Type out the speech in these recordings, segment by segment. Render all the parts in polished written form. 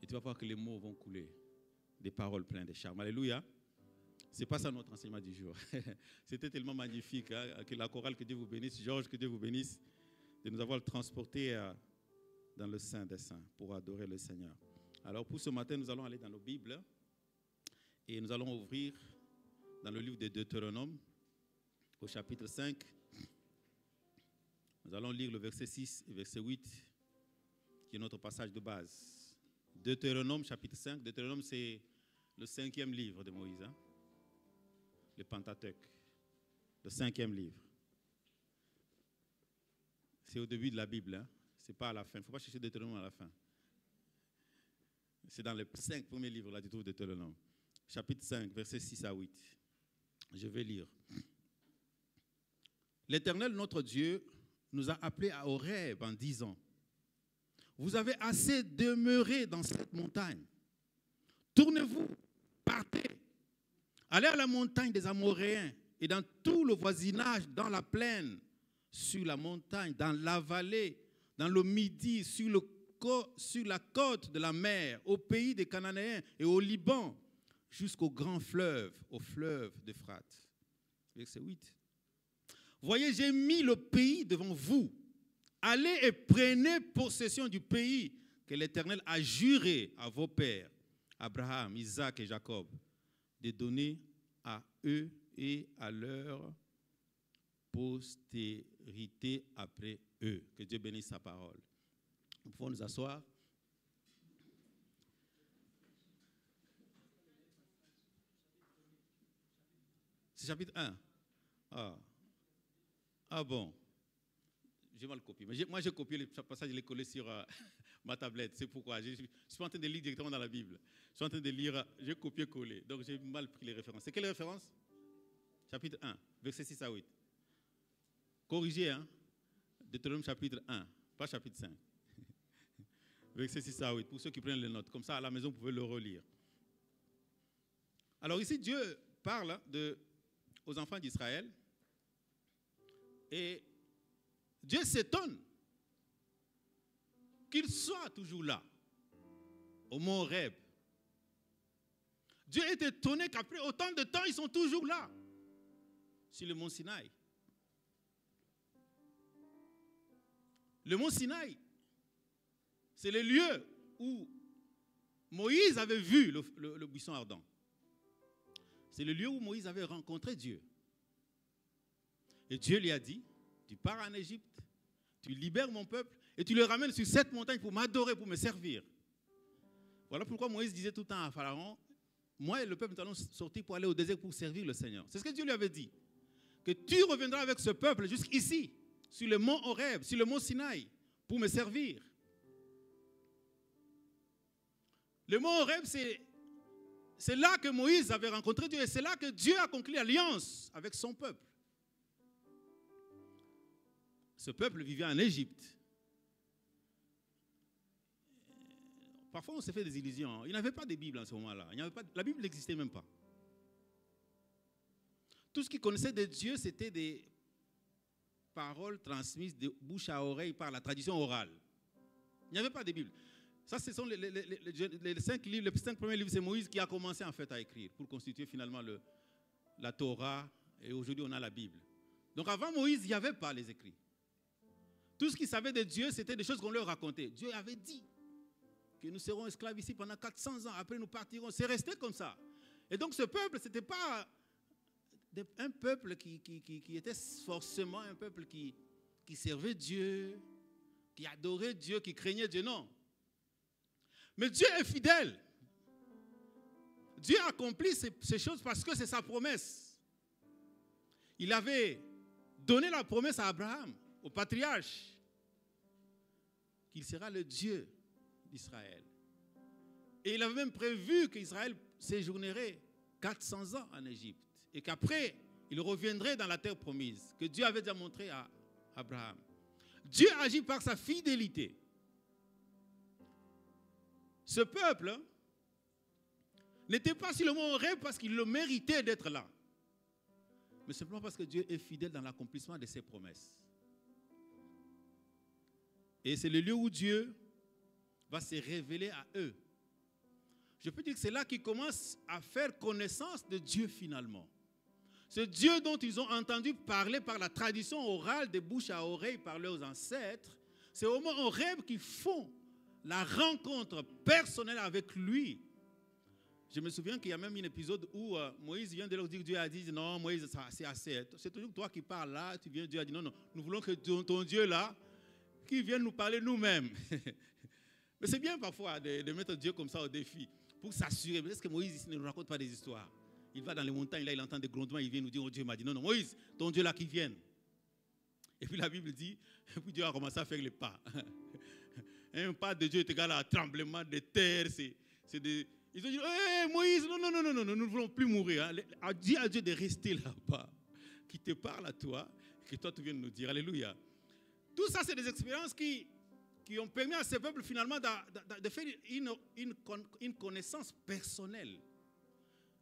Et tu vas voir que les mots vont couler. Des paroles pleines de charme. Alléluia. Ce n'est pas ça notre enseignement du jour. C'était tellement magnifique. Hein, que la chorale, que Dieu vous bénisse. Georges, que Dieu vous bénisse. De nous avoir transportés dans le Saint des Saints pour adorer le Seigneur. Alors pour ce matin, nous allons aller dans nos Bibles. Et nous allons ouvrir dans le livre de Deutéronome, au chapitre 5. Nous allons lire le verset 6 et verset 8, qui est notre passage de base. Deutéronome, chapitre 5. Deutéronome, c'est le 5e livre de Moïse. Hein? Le Pentateuque. Le 5e livre. C'est au début de la Bible. Hein? Ce n'est pas à la fin. Il ne faut pas chercher Deutéronome à la fin. C'est dans les 5 premiers livres, là, tu trouves Deutéronome. Chapitre 5, versets 6 à 8. Je vais lire. L'Éternel, notre Dieu, nous a appelés à Horeb en disant: vous avez assez demeuré dans cette montagne. Tournez-vous, partez. Allez à la montagne des Amoréens et dans tout le voisinage, dans la plaine, sur la montagne, dans la vallée, dans le midi, sur la côte de la mer, au pays des Cananéens et au Liban, jusqu'au grand fleuve, au fleuve d'Euphrate. Verset 8. Voyez, j'ai mis le pays devant vous. Allez et prenez possession du pays que l'Éternel a juré à vos pères, Abraham, Isaac et Jacob, de donner à eux et à leur postérité après eux. Que Dieu bénisse sa parole. Nous pouvons nous asseoir. C'est chapitre 1. Ah bon. J'ai mal copié. Mais moi, j'ai copié le passage, je l'ai collé sur ma tablette. C'est pourquoi. Je ne suis pas en train de lire directement dans la Bible. Je suis en train de lire, j'ai copié-collé. Donc, j'ai mal pris les références. C'est quelle référence? Chapitre 1, verset 6 à 8. Corrigez, hein? Deutéronome chapitre 1, pas chapitre 5. Verset 6 à 8, pour ceux qui prennent les notes. Comme ça, à la maison, vous pouvez le relire. Alors ici, Dieu parle aux enfants d'Israël. Et Dieu s'étonne qu'ils soient toujours là, au mont Horeb. Dieu est étonné qu'après autant de temps, ils sont toujours là, sur le mont Sinaï. Le mont Sinaï, c'est le lieu où Moïse avait vu le buisson ardent. C'est le lieu où Moïse avait rencontré Dieu. Et Dieu lui a dit: tu pars en Égypte, tu libères mon peuple et tu le ramènes sur cette montagne pour m'adorer, pour me servir. Voilà pourquoi Moïse disait tout le temps à Pharaon: moi et le peuple, nous allons sortir pour aller au désert pour servir le Seigneur. C'est ce que Dieu lui avait dit. Que tu reviendras avec ce peuple jusqu'ici, sur le mont Horeb, sur le mont Sinaï, pour me servir. Le mont Horeb, c'est là que Moïse avait rencontré Dieu et c'est là que Dieu a conclu alliance avec son peuple. Ce peuple vivait en Égypte. Parfois, on s'est fait des illusions. Il n'y avait pas de Bible en ce moment-là. La Bible n'existait même pas. Tout ce qu'ils connaissaient de Dieu, c'était des paroles transmises de bouche à oreille par la tradition orale. Il n'y avait pas de Bible. Ça, ce sont les 5 livres, les 5 premiers livres, c'est Moïse qui a commencé en fait à écrire pour constituer finalement la Torah. Et aujourd'hui, on a la Bible. Donc avant Moïse, il n'y avait pas les écrits. Tout ce qu'ils savaient de Dieu, c'était des choses qu'on leur racontait. Dieu avait dit que nous serons esclaves ici pendant 400 ans. Après, nous partirons. C'est resté comme ça. Et donc, ce peuple, ce n'était pas un peuple qui était forcément un peuple qui servait Dieu, qui adorait Dieu, qui craignait Dieu. Non. Mais Dieu est fidèle. Dieu accomplit ces choses parce que c'est sa promesse. Il avait donné la promesse à Abraham, au patriarche, qu'il sera le Dieu d'Israël. Et il avait même prévu qu'Israël séjournerait 400 ans en Égypte. Et qu'après, il reviendrait dans la terre promise, que Dieu avait déjà montré à Abraham. Dieu agit par sa fidélité. Ce peuple n'était pas sur le mont Horeb parce qu'il le méritait d'être là. Mais simplement parce que Dieu est fidèle dans l'accomplissement de ses promesses. Et c'est le lieu où Dieu va se révéler à eux Je peux dire que c'est là qu'ils commencent à faire connaissance de Dieu finalement. Ce Dieu dont ils ont entendu parler par la tradition orale, de bouche à oreille par leurs ancêtres, c'est au moment Horeb qu'ils font la rencontre personnelle avec lui. Je me souviens qu'il y a même un épisode où Moïse vient de leur dire, Dieu a dit, non Moïse, c'est assez. C'est toujours toi qui parles là, tu viens, Dieu a dit, non, nous voulons que ton Dieu là, qui vienne nous parler nous-mêmes. Mais c'est bien parfois de mettre Dieu comme ça au défi, pour s'assurer. Est-ce que Moïse ici ne nous raconte pas des histoires? Il va dans les montagnes, là il entend des grondements, il vient nous dire, oh Dieu m'a dit, non, Moïse, ton Dieu là qui vienne. Et puis la Bible dit, et puis Dieu a commencé à faire les pas. Un pas de Dieu est égal à un tremblement de terre. Ils ont dit, hey, Moïse, non, nous ne voulons plus mourir. Hein. Dis à Dieu de rester là-bas, qui te parle à toi, que toi tu viens de nous dire. Alléluia. Tout ça, c'est des expériences qui ont permis à ce peuple finalement de faire une connaissance personnelle,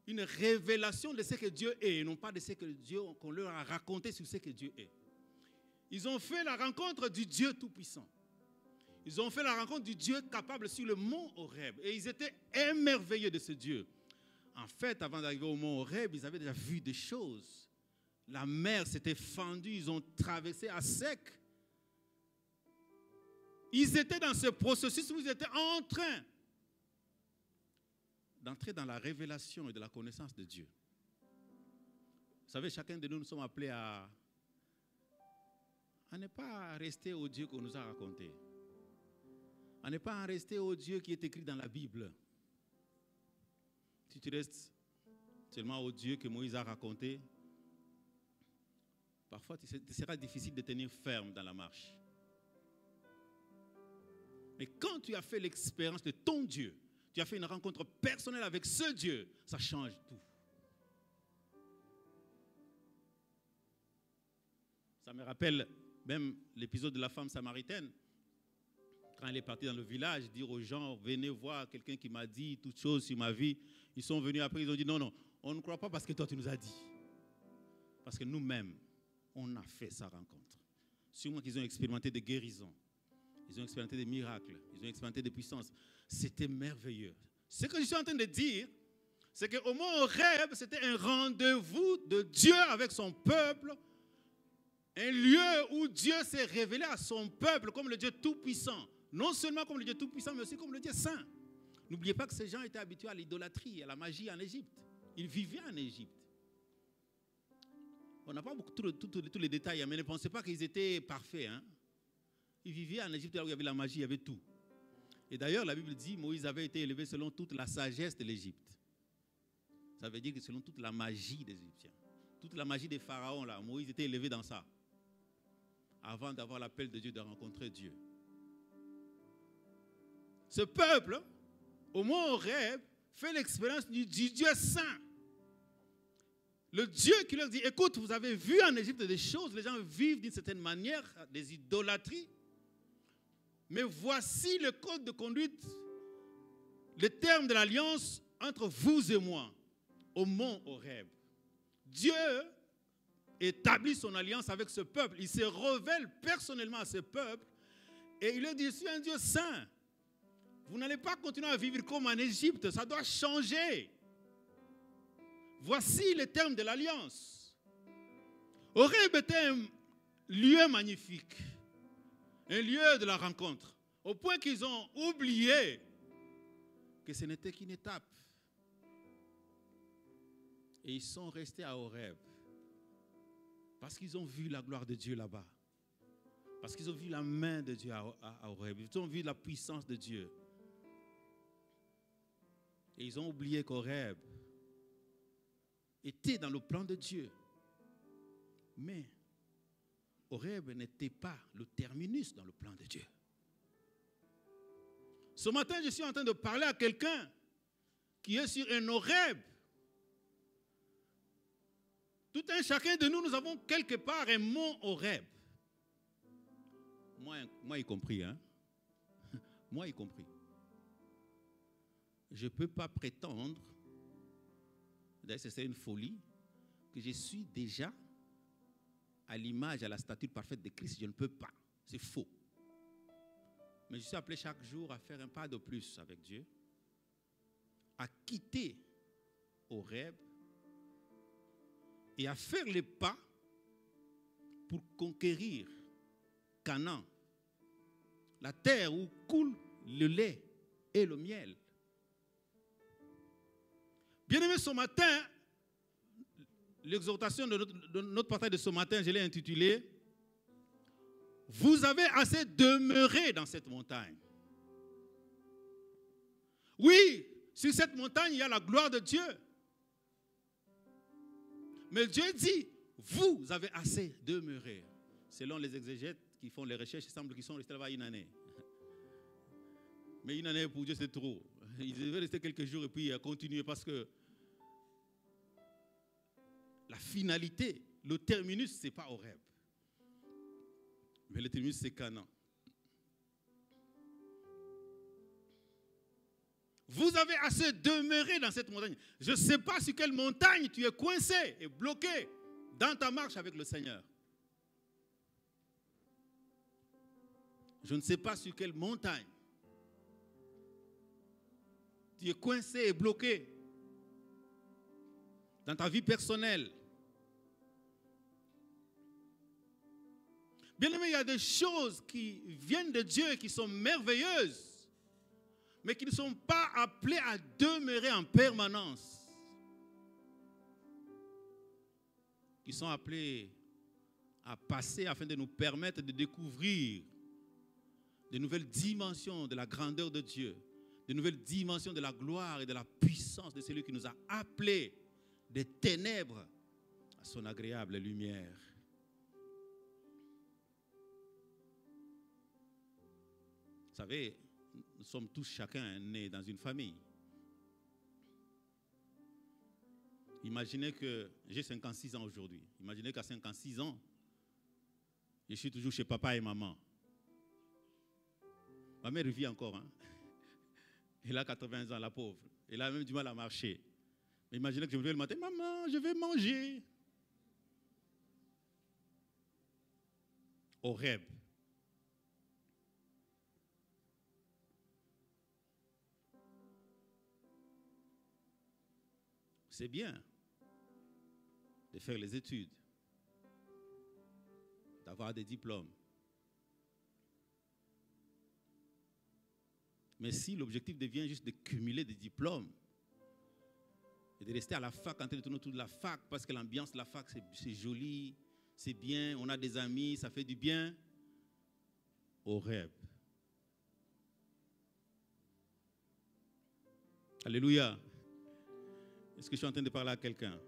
une révélation de ce que Dieu est, et non pas de ce que Dieu, qu'on leur a raconté sur ce que Dieu est. Ils ont fait la rencontre du Dieu Tout-Puissant. Ils ont fait la rencontre du Dieu capable sur le mont Horeb. Et ils étaient émerveillés de ce Dieu. En fait, avant d'arriver au mont Horeb, ils avaient déjà vu des choses. La mer s'était fendue, ils ont traversé à sec. Ils étaient dans ce processus où ils étaient en train d'entrer dans la révélation et de la connaissance de Dieu. Vous savez, chacun de nous sommes appelés à ne pas rester au Dieu qu'on nous a raconté. À ne pas en rester au Dieu qui est écrit dans la Bible. Si tu restes seulement au Dieu que Moïse a raconté, parfois il sera difficile de tenir ferme dans la marche. Mais quand tu as fait l'expérience de ton Dieu, tu as fait une rencontre personnelle avec ce Dieu, ça change tout. Ça me rappelle même l'épisode de la femme samaritaine. Quand elle est partie dans le village, dire aux gens, venez voir quelqu'un qui m'a dit toutes choses sur ma vie. Ils sont venus après, ils ont dit, non, on ne croit pas parce que toi tu nous as dit. Parce que nous-mêmes, on a fait sa rencontre. Sûrement qu'ils ont expérimenté des guérisons. Ils ont expérimenté des miracles. Ils ont expérimenté des puissances. C'était merveilleux. Ce que je suis en train de dire, c'est qu'au mont Horeb, c'était un rendez-vous de Dieu avec son peuple. Un lieu où Dieu s'est révélé à son peuple comme le Dieu Tout-Puissant. Non seulement comme le Dieu Tout-Puissant, mais aussi comme le Dieu Saint. N'oubliez pas que ces gens étaient habitués à l'idolâtrie, à la magie en Égypte. Ils vivaient en Égypte. On n'a pas beaucoup tous les détails, mais ne pensez pas qu'ils étaient parfaits. Hein? Ils vivaient en Égypte, là où il y avait la magie, il y avait tout. Et d'ailleurs, la Bible dit, Moïse avait été élevé selon toute la sagesse de l'Égypte. Ça veut dire que selon toute la magie des Égyptiens, toute la magie des pharaons, là, Moïse était élevé dans ça. Avant d'avoir l'appel de Dieu, de rencontrer Dieu. Ce peuple, au mont Horeb, fait l'expérience du Dieu saint. Le Dieu qui leur dit, écoute, vous avez vu en Égypte des choses, les gens vivent d'une certaine manière, des idolâtries, mais voici le code de conduite, les termes de l'alliance entre vous et moi, au mont Horeb. Dieu établit son alliance avec ce peuple. Il se révèle personnellement à ce peuple et il leur dit, je suis un Dieu saint. Vous n'allez pas continuer à vivre comme en Égypte, ça doit changer. Voici les termes de l'alliance. Horeb était un lieu magnifique, un lieu de la rencontre, au point qu'ils ont oublié que ce n'était qu'une étape. Et ils sont restés à Horeb. Parce qu'ils ont vu la gloire de Dieu là-bas. Parce qu'ils ont vu la main de Dieu à Horeb. Ils ont vu la puissance de Dieu. Et ils ont oublié qu'Horeb était dans le plan de Dieu. Mais Horeb n'était pas le terminus dans le plan de Dieu. Ce matin, je suis en train de parler à quelqu'un qui est sur un Horeb. Tout un chacun de nous, nous avons quelque part un mont Horeb. Moi y compris, hein? Moi y compris. Je ne peux pas prétendre, d'ailleurs c'est une folie, que je suis déjà à l'image, à la stature parfaite de Christ. Je ne peux pas. C'est faux. Mais je suis appelé chaque jour à faire un pas de plus avec Dieu, à quitter Horeb et à faire les pas pour conquérir Canaan, la terre où coule le lait et le miel. Bien-aimés, ce matin, l'exhortation de notre partage de ce matin, je l'ai intitulée « Vous avez assez demeuré dans cette montagne ». Oui, sur cette montagne, il y a la gloire de Dieu. Mais Dieu dit, vous avez assez demeuré. Selon les exégètes qui font les recherches, il semble qu'ils sont restés là-bas une année. Mais une année pour Dieu, c'est trop. Ils devaient rester quelques jours et puis continuer parce que la finalité, le terminus, ce n'est pas Horeb. Mais le terminus, c'est Canaan. Vous avez assez demeuré dans cette montagne. Je ne sais pas sur quelle montagne tu es coincé et bloqué dans ta marche avec le Seigneur. Je ne sais pas sur quelle montagne tu es coincé et bloqué dans ta vie personnelle. Bien aimé, il y a des choses qui viennent de Dieu et qui sont merveilleuses, mais qui ne sont pas appelées à demeurer en permanence. Qui sont appelées à passer afin de nous permettre de découvrir de nouvelles dimensions de la grandeur de Dieu, de nouvelles dimensions de la gloire et de la puissance de celui qui nous a appelés des ténèbres à son agréable lumière. Vous savez, nous sommes tous chacun nés dans une famille. Imaginez que j'ai 56 ans aujourd'hui. Imaginez qu'à 56 ans, je suis toujours chez papa et maman. Ma mère vit encore. Hein? Elle a 80 ans, la pauvre. Elle a même du mal à marcher. Mais imaginez que je me lève le matin, maman, je vais manger. Horeb. C'est bien de faire les études, d'avoir des diplômes. Mais si l'objectif devient juste de cumuler des diplômes et de rester à la fac, en train de tourner autour de la fac, parce que l'ambiance de la fac, c'est joli, c'est bien, on a des amis, ça fait du bien, Horeb. Alléluia. Est-ce que je suis en train de parler à quelqu'un?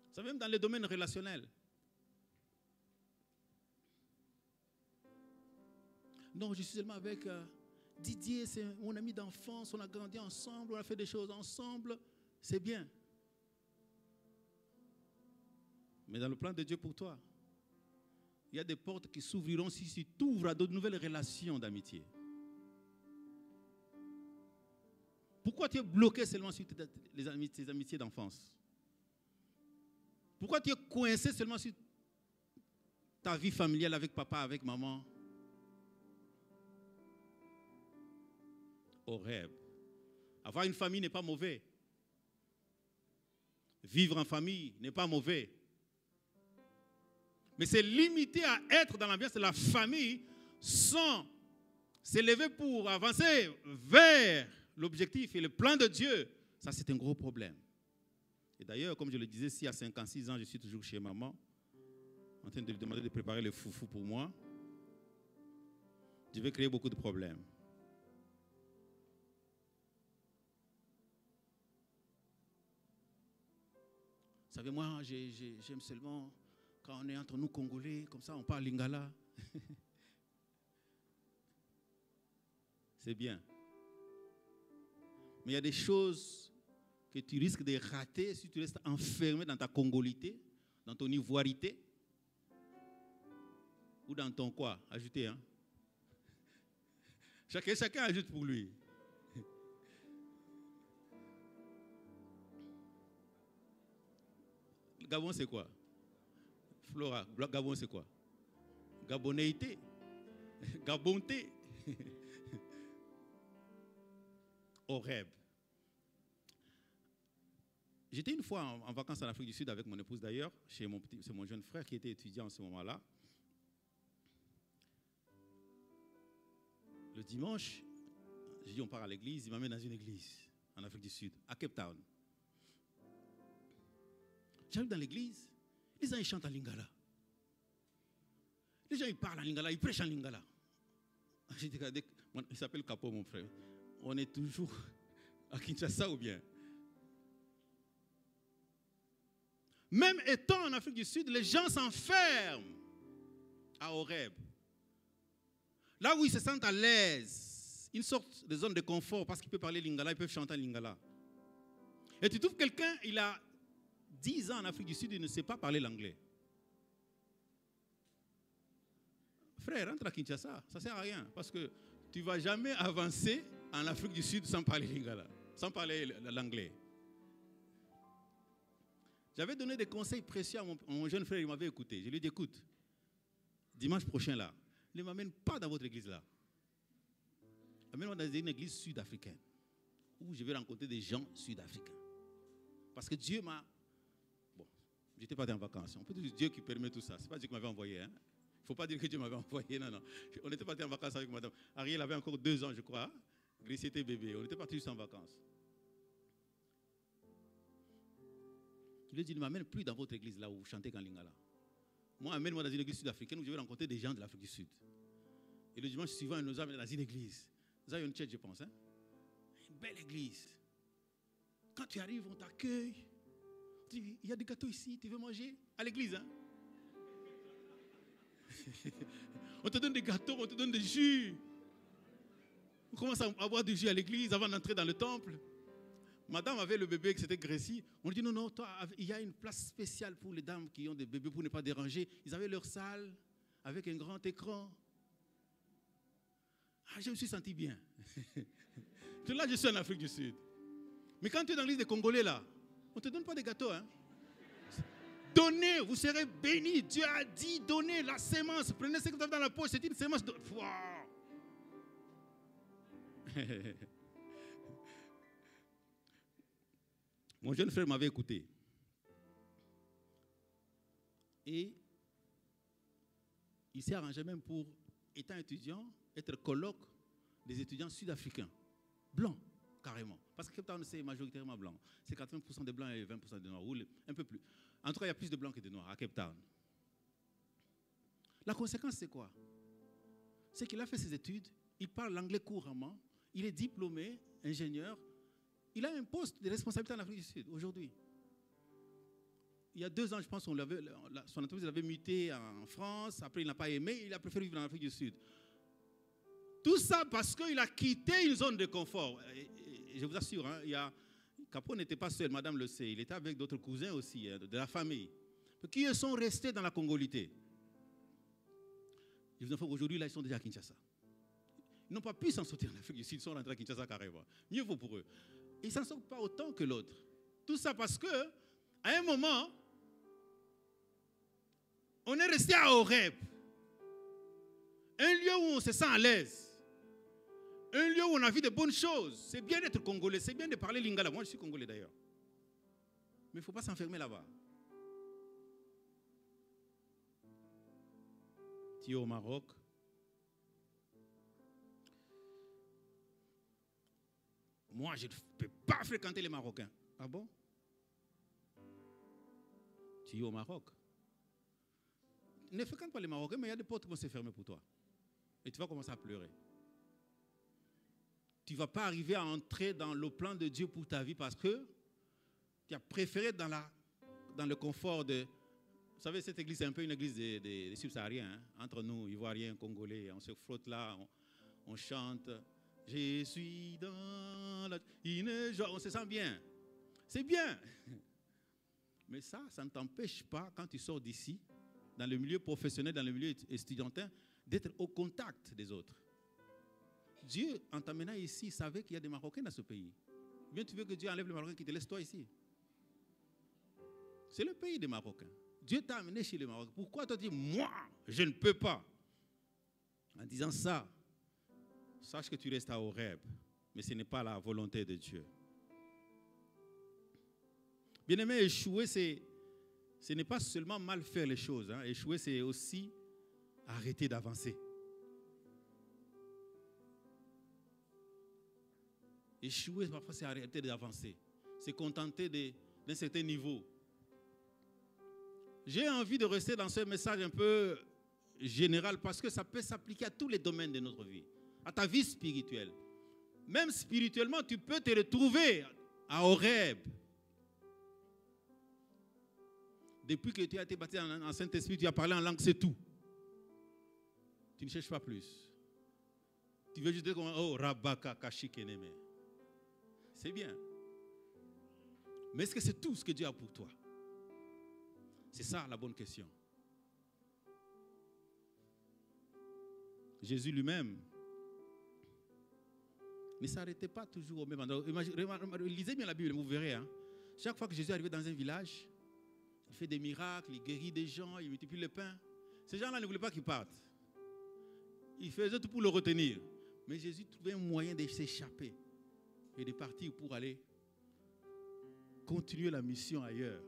Vous savez, même dans les domaines relationnels. Non, je suis seulement avec Didier, c'est mon ami d'enfance, on a grandi ensemble, on a fait des choses ensemble, c'est bien. Mais dans le plan de Dieu pour toi, il y a des portes qui s'ouvriront si tu ouvres à de nouvelles relations d'amitié. Pourquoi tu es bloqué seulement sur tes amitiés d'enfance? Pourquoi tu es coincé seulement sur ta vie familiale avec papa, avec maman? Horeb. Avoir une famille n'est pas mauvais. Vivre en famille n'est pas mauvais. Mais c'est limité à être dans l'ambiance de la famille sans s'élever pour avancer vers l'objectif et le plan de Dieu. Ça, c'est un gros problème. Et d'ailleurs, comme je le disais, si à 56 ans, je suis toujours chez maman, en train de lui demander de préparer le foufou pour moi, je vais créer beaucoup de problèmes. Vous savez, moi, j'aime seulement quand on est entre nous Congolais, comme ça, on parle lingala. C'est bien. Mais il y a des choses que tu risques de rater si tu restes enfermé dans ta congolité, dans ton ivoirité, ou dans ton quoi? Ajoutez, hein? Chacun ajoute pour lui. Gabon, c'est quoi? Flora, Gabon, c'est quoi? Gabonéité. Gabonté. Horeb. J'étais une fois en vacances en Afrique du Sud avec mon épouse d'ailleurs, c'est mon jeune frère qui était étudiant en ce moment-là. Le dimanche, j'ai dit on part à l'église, il m'amène dans une église en Afrique du Sud, à Cape Town. J'arrive dans l'église, les gens ils chantent en lingala. Les gens ils parlent en lingala, ils prêchent en lingala. J'ai dit, il s'appelle Capo mon frère. On est toujours à Kinshasa ou bien? Même étant en Afrique du Sud, les gens s'enferment à Horeb. Là où ils se sentent à l'aise, une sorte de zone de confort, parce qu'ils peuvent parler lingala, ils peuvent chanter en lingala. Et tu trouves quelqu'un, il a 10 ans en Afrique du Sud, il ne sait pas parler l'anglais. Frère, rentre à Kinshasa, ça ne sert à rien, parce que tu ne vas jamais avancer en Afrique du Sud sans parler lingala, sans parler l'anglais. J'avais donné des conseils précieux à mon jeune frère, il m'avait écouté. Je lui ai dit, écoute, dimanche prochain là, ne m'amène pas dans votre église là. Amène-moi dans une église sud-africaine, où je vais rencontrer des gens sud-africains. Parce que Dieu m'a... Bon, je n'étais pas en vacances. On peut dire Dieu qui permet tout ça. Ce n'est pas Dieu qui m'avait envoyé. Hein? Il ne faut pas dire que Dieu m'avait envoyé. Non, non. On était parti en vacances avec madame. Ariel avait encore 2 ans, je crois. Gracie était bébé. On était parti juste en vacances. Je lui ai dit, ne m'amène plus dans votre église là où vous chantez en lingala. Moi, amène-moi dans une église sud-africaine où je vais rencontrer des gens de l'Afrique du Sud. Et le dimanche suivant, il nous a amené dans une église. Zion Church, je pense. Hein? Une belle église. Quand tu arrives, on t'accueille. Il y a des gâteaux ici, tu veux manger? À l'église, hein? On te donne des gâteaux, on te donne des jus. On commence à boire du jus à l'église avant d'entrer dans le temple. Madame avait le bébé qui c'était Gracie. On lui dit non, toi, il y a une place spéciale pour les dames qui ont des bébés pour ne pas déranger. Ils avaient leur salle avec un grand écran. Ah, je me suis senti bien. Là, je suis en Afrique du Sud. Mais quand tu es dans l'église des Congolais, là, on ne te donne pas de gâteaux. Hein? Donnez, vous serez bénis. Dieu a dit, donnez la sémence. Prenez ce que vous avez dans la poche. C'est une sémence de... Mon jeune frère m'avait écouté. Et il s'est arrangé même pour, étant étudiant, être colloque des étudiants sud-africains. Blancs, carrément. Parce que Cape Town, c'est majoritairement blanc. C'est 80% de blancs et 20% de noirs. Ou un peu plus. En tout cas, il y a plus de blancs que de noirs à Cape Town. La conséquence, c'est quoi? C'est qu'il a fait ses études, il parle l'anglais couramment, il est diplômé, ingénieur. Il a un poste de responsabilité en Afrique du Sud aujourd'hui. Il y a 2 ans, je pense, son entreprise l'avait muté en France. Après, il n'a pas aimé. Il a préféré vivre en Afrique du Sud. Tout ça parce qu'il a quitté une zone de confort. Et je vous assure, hein, Capo n'était pas seul, madame le sait. Il était avec d'autres cousins aussi, de la famille, qui sont restés dans la congolité. Aujourd'hui, là, ils sont déjà à Kinshasa. Ils n'ont pas pu s'en sortir en Afrique du Sud. Ils sont rentrés à Kinshasa carrément. Mieux vaut pour eux. Ils ne s'en sortent pas autant que l'autre. Tout ça parce que, à un moment, on est resté à Horeb. Un lieu où on se sent à l'aise. Un lieu où on a vu de bonnes choses. C'est bien d'être congolais, c'est bien de parler lingala. Moi, je suis congolais d'ailleurs. Mais il ne faut pas s'enfermer là-bas. Tu es au Maroc. Moi, je ne peux pas fréquenter les Marocains. Ah bon? Tu es au Maroc. Ne fréquente pas les Marocains, mais il y a des portes qui vont se fermer pour toi. Et tu vas commencer à pleurer. Tu ne vas pas arriver à entrer dans le plan de Dieu pour ta vie parce que tu as préféré dans le confort de... Vous savez, cette église, c'est un peu une église des subsahariens. Hein? Entre nous, Ivoiriens, Congolais, on se frotte là, on chante... Je suis dans la... On se sent bien. C'est bien. Mais ça ne t'empêche pas, quand tu sors d'ici, dans le milieu professionnel, dans le milieu estudiantin, d'être au contact des autres. Dieu, en t'amenant ici, savait qu'il y a des Marocains dans ce pays. Bien, tu veux que Dieu enlève les Marocains qui te laissent toi ici? C'est le pays des Marocains. Dieu t'a amené chez les Marocains. Pourquoi tu dis, moi, je ne peux pas? En disant ça, sache que tu restes à Horeb. Mais ce n'est pas la volonté de Dieu. Bien-aimé, échouer, ce n'est pas seulement mal faire les choses. Hein. Échouer, c'est aussi arrêter d'avancer. Échouer, parfois, c'est arrêter d'avancer. C'est contenter d'un certain niveau. J'ai envie de rester dans ce message un peu général parce que ça peut s'appliquer à tous les domaines de notre vie, à ta vie spirituelle. Même spirituellement, tu peux te retrouver à Horeb. Depuis que tu as été baptisé en Saint-Esprit, tu as parlé en langue, c'est tout. Tu ne cherches pas plus. Tu veux juste dire comment, oh, Rabaka Kashikeneme. C'est bien. Mais est-ce que c'est tout ce que Dieu a pour toi? C'est ça la bonne question. Jésus lui-même ne s'arrêtait pas toujours au même endroit. Lisez bien la Bible, vous verrez. Hein. Chaque fois que Jésus arrivait dans un village, il fait des miracles, il guérit des gens, il multiplie le pain. Ces gens-là ne voulaient pas qu'il parte. Ils faisaient tout pour le retenir. Mais Jésus trouvait un moyen de s'échapper et de partir pour aller continuer la mission ailleurs.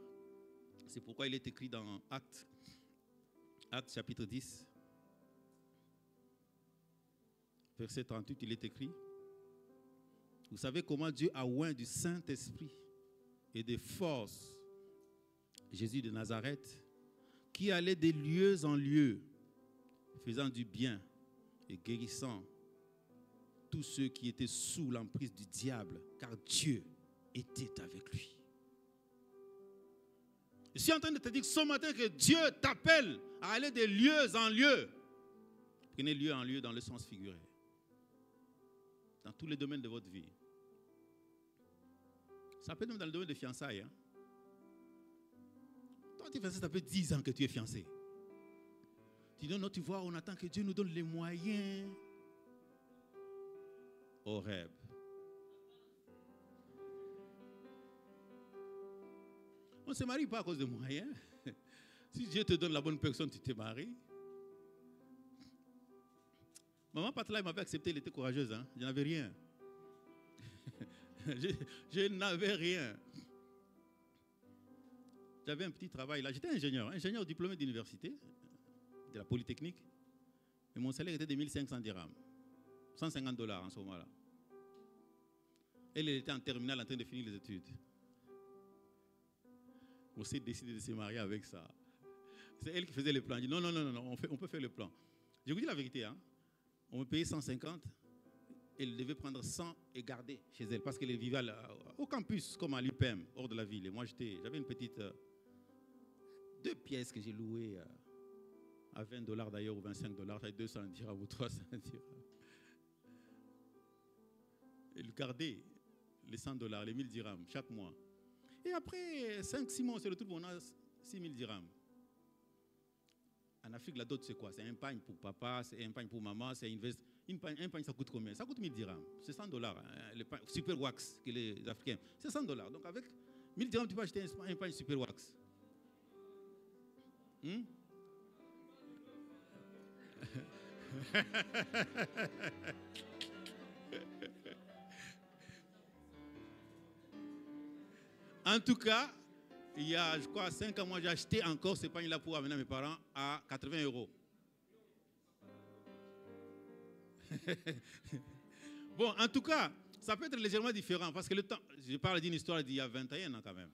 C'est pourquoi il est écrit dans Actes chapitre 10, verset 38, il est écrit: vous savez comment Dieu a oint du Saint-Esprit et de force Jésus de Nazareth, qui allait de lieu en lieu, faisant du bien et guérissant tous ceux qui étaient sous l'emprise du diable, car Dieu était avec lui. Je suis en train de te dire ce matin que Dieu t'appelle à aller de lieu en lieu. Prenez lieu en lieu dans le sens figuré. Dans tous les domaines de votre vie. Ça peut être même dans le domaine de fiançailles. Hein? Toi, tu es fiancé, ça fait 10 ans que tu es fiancé. Tu dis non, tu vois, on attend que Dieu nous donne les moyens. Horeb. On ne se marie pas à cause de moyens. Si Dieu te donne la bonne personne, tu te maries. Maman Patla m'avait accepté, elle était courageuse. Hein? Je n'avais rien. je n'avais rien. J'avais un petit travail là. J'étais ingénieur diplômé d'université, de la Polytechnique. Et mon salaire était de 1500 dirhams. $150 en ce moment-là. Elle était en terminale en train de finir les études. On s'est décidé de se marier avec ça. C'est elle qui faisait le plan. Elle dit non, on peut faire le plan. Je vous dis la vérité, hein. On me payait 150. Elle devait prendre 100 et garder chez elle parce qu'elle vivait au campus, comme à l'UPM, hors de la ville. Et moi, j'avais une petite 2 pièces que j'ai louées à $20 d'ailleurs, ou $25, ça fait 200 dirhams ou 300 dirhams. Elle gardait les $100, les 1000 dirhams chaque mois. Et après 5-6 mois, on se retrouve, on a 6000 dirhams. En Afrique, la dot, c'est quoi? C'est un pagne pour papa, c'est un pagne pour maman, c'est un pagne, ça coûte combien? Ça coûte 1000 dirhams. C'est $100. Hein, le pagne, super wax que les Africains. C'est $100. Donc avec 1000 dirhams, tu peux acheter un pagne super wax. En tout cas, il y a, je crois, 5 ans, moi, j'ai acheté encore ce pagne-là pour amener à mes parents à 80 €. Bon, en tout cas, ça peut être légèrement différent parce que le temps, je parle d'une histoire d'il y a 21 ans quand même.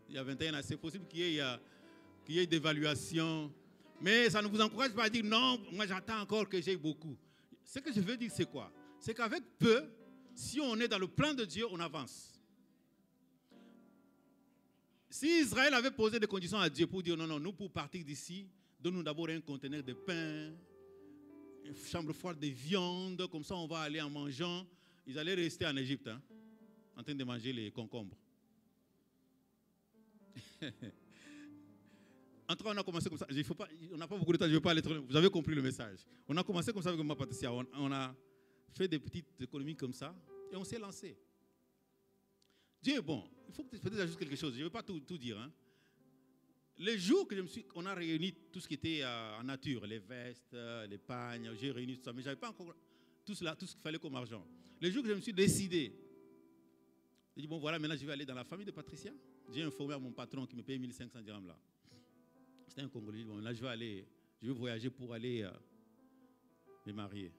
Il y a 21 ans, c'est possible qu'il y ait d'évaluation, mais ça ne vous encourage pas à dire non, moi j'attends encore que j'ai beaucoup. Ce que je veux dire, c'est quoi? C'est qu'avec peu, si on est dans le plan de Dieu, on avance. Si Israël avait posé des conditions à Dieu pour dire non, nous pour partir d'ici, donne-nous d'abord un conteneur de pain, une chambre froide de viande, comme ça on va aller en mangeant. Ils allaient rester en Égypte, hein, en train de manger les concombres. En tout cas, on a commencé comme ça. On n'a pas beaucoup de temps, je ne veux pas aller trop loin. Vous avez compris le message. On a commencé comme ça avec ma Patricia. On a fait des petites économies comme ça et on s'est lancé. Dieu est bon. Il faut peut-être ajouter quelque chose. Je ne veux pas tout dire. Hein. Les jours que on a réuni tout ce qui était en nature, les vestes, les pagnes, j'ai réuni tout ça, mais je n'avais pas encore tout ce qu'il fallait comme argent. Le jour que je me suis décidé, j'ai dit, bon voilà, maintenant je vais aller dans la famille de Patricia. J'ai informé à mon patron qui me paye 1500 dirhams là. C'était un Congolais. Bon, là je vais voyager pour aller me marier.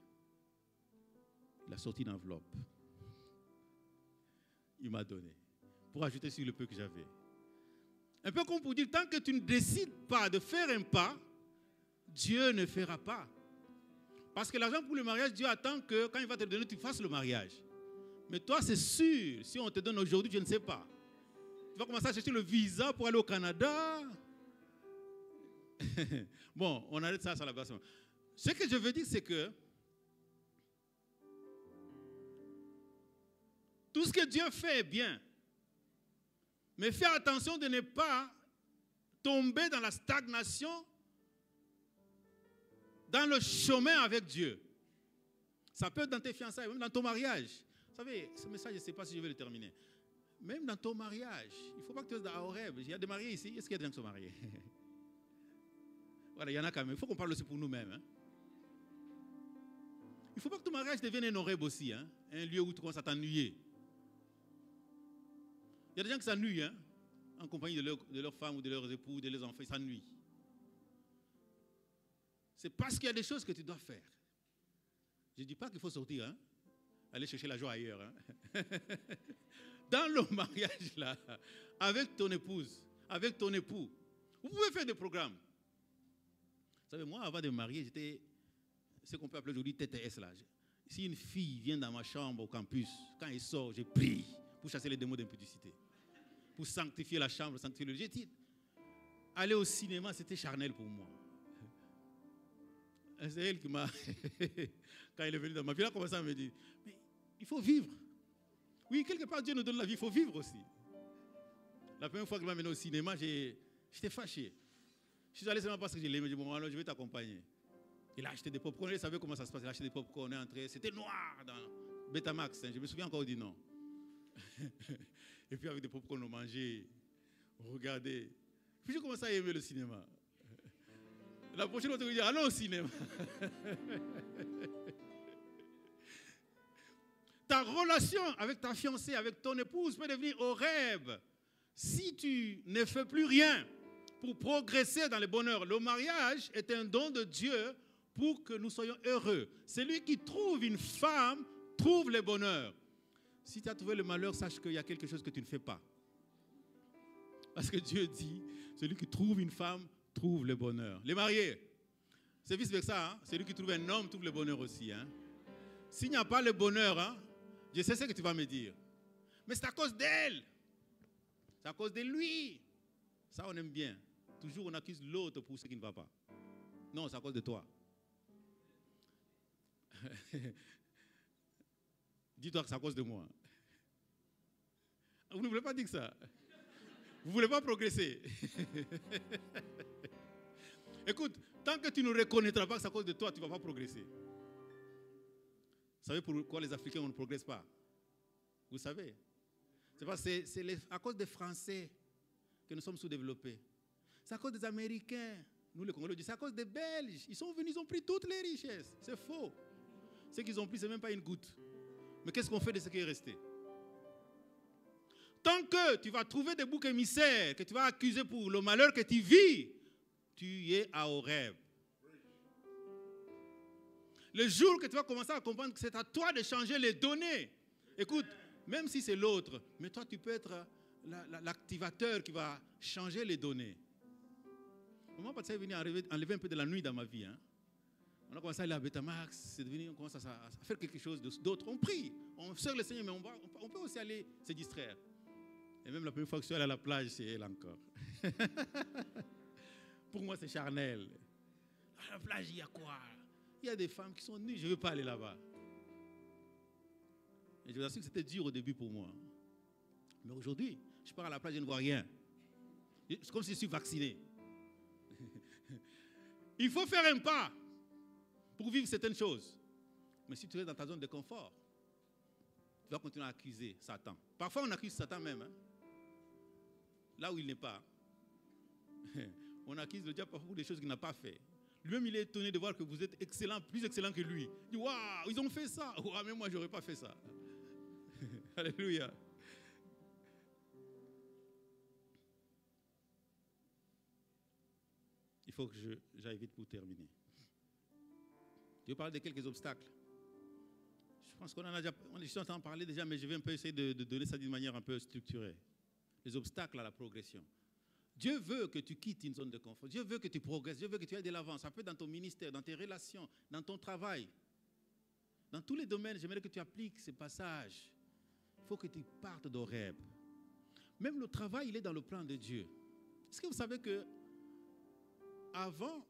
Il a sorti une enveloppe. Il m'a donné pour ajouter sur le peu que j'avais. Un peu comme pour dire, tant que tu ne décides pas de faire un pas, Dieu ne fera pas. Parce que l'argent pour le mariage, Dieu attend que quand il va te donner, tu fasses le mariage. Mais toi, c'est sûr, si on te donne aujourd'hui, je ne sais pas. Tu vas commencer à chercher le visa pour aller au Canada. Bon, on arrête ça sur la base. Ce que je veux dire, c'est que tout ce que Dieu fait est bien. Mais fais attention de ne pas tomber dans la stagnation, dans le chemin avec Dieu. Ça peut être dans tes fiançailles, même dans ton mariage. Vous savez, ce message, je ne sais pas si je vais le terminer. Même dans ton mariage, il ne faut pas que tu restes à Horeb. Il y a des mariés ici. Est-ce qu'il y a des gens qui sont mariés? Voilà, il y en a quand même. Il faut qu'on parle aussi pour nous-mêmes. Hein. Il ne faut pas que ton mariage devienne un Horeb aussi. Hein. Un lieu où tu commences à t'ennuyer. Il y a des gens qui s'ennuient. Hein, en compagnie de leur femme ou de leurs époux, de leurs enfants. Ils s'ennuient. C'est parce qu'il y a des choses que tu dois faire. Je ne dis pas qu'il faut sortir. Hein. Aller chercher la joie ailleurs. Hein. Dans le mariage, là, avec ton épouse, avec ton époux, vous pouvez faire des programmes. Vous savez, moi, avant de me marier, j'étais ce qu'on peut appeler aujourd'hui TTS. Là. Si une fille vient dans ma chambre au campus, quand elle sort, je prie pour chasser les démons d'impudicité, pour sanctifier la chambre, sanctifier le lieu. J'ai dit, aller au cinéma, c'était charnel pour moi. C'est elle qui m'a, quand elle est venue dans ma vie, elle a commencé à me dire, mais il faut vivre. Oui, quelque part, Dieu nous donne la vie, il faut vivre aussi. La première fois qu'il m'a mené au cinéma, j'étais fâché. Je suis allé seulement parce que je l'aimais. Je dis, bon, alors je vais t'accompagner. Il a acheté des popcorn, il savait comment ça se passe. Il a acheté des popcorn, on est entré. C'était noir dans Betamax. Hein. Je me souviens encore du nom. Et puis avec des popcorn, on mangeait, on regardait. Puis j'ai commencé à aimer le cinéma. La prochaine fois, je vais dire, allons au cinéma. Ta relation avec ta fiancée, avec ton épouse peut devenir horrible si tu ne fais plus rien pour progresser dans le bonheur. Le mariage est un don de Dieu pour que nous soyons heureux. Celui qui trouve une femme trouve le bonheur. Si tu as trouvé le malheur, sache qu'il y a quelque chose que tu ne fais pas. Parce que Dieu dit, celui qui trouve une femme trouve le bonheur. Les mariés, c'est vice-versa. Hein? Celui qui trouve un homme trouve le bonheur aussi. Hein? S'il n'y a pas le bonheur, hein, je sais ce que tu vas me dire. Mais c'est à cause d'elle. C'est à cause de lui. Ça, on aime bien. Toujours, on accuse l'autre pour ce qui ne va pas. Non, c'est à cause de toi. Dis-toi que c'est à cause de moi. Vous ne voulez pas dire ça. Vous ne voulez pas progresser. Écoute, tant que tu ne reconnaîtras pas que c'est à cause de toi, tu ne vas pas progresser. Vous savez pourquoi les Africains, on ne progresse pas? Vous savez? C'est à cause des Français que nous sommes sous-développés. C'est à cause des Américains. Nous, les Congolais, c'est à cause des Belges. Ils sont venus, ils ont pris toutes les richesses. C'est faux. Ce qu'ils ont pris, ce n'est même pas une goutte. Mais qu'est-ce qu'on fait de ce qui est resté? Tant que tu vas trouver des boucs émissaires, que tu vas accuser pour le malheur que tu vis, tu es à Horeb. Le jour que tu vas commencer à comprendre que c'est à toi de changer les données. Écoute, même si c'est l'autre, mais toi tu peux être l'activateur qui va changer les données. Moi, Patricia est venu enlever un peu de la nuit dans ma vie. Hein. On a commencé à aller à Betamax, c'est devenu, on commence à faire quelque chose d'autre. On prie, on sert le Seigneur, mais on peut aussi aller se distraire. Et même la première fois que je suis allé à la plage, c'est elle encore. Pour moi, c'est charnel. À la plage, il y a quoi? Il y a des femmes qui sont nues, je ne veux pas aller là-bas. Et je vous assure que c'était dur au début pour moi. Mais aujourd'hui, je pars à la plage, je ne vois rien. C'est comme si je suis vacciné. Il faut faire un pas pour vivre certaines choses. Mais si tu es dans ta zone de confort, tu vas continuer à accuser Satan. Parfois, on accuse Satan même. Hein? Là où il n'est pas. On accuse le diable pour des choses qu'il n'a pas fait. Lui-même, il est étonné de voir que vous êtes excellent, plus excellent que lui. Il dit, waouh, ils ont fait ça. Waouh, mais moi, je n'aurais pas fait ça. Alléluia. Il faut que j'aille vite pour terminer. Je vais parler de quelques obstacles. Je pense qu'on en a déjà, on est en train de parler déjà, mais je vais un peu essayer de donner ça d'une manière un peu structurée. Les obstacles à la progression. Dieu veut que tu quittes une zone de confort. Dieu veut que tu progresses. Dieu veut que tu ailles de l'avant. Ça peut être dans ton ministère, dans tes relations, dans ton travail. Dans tous les domaines, j'aimerais que tu appliques ces passages. Il faut que tu partes d'Horeb. Même le travail, il est dans le plan de Dieu. Est-ce que vous savez que avant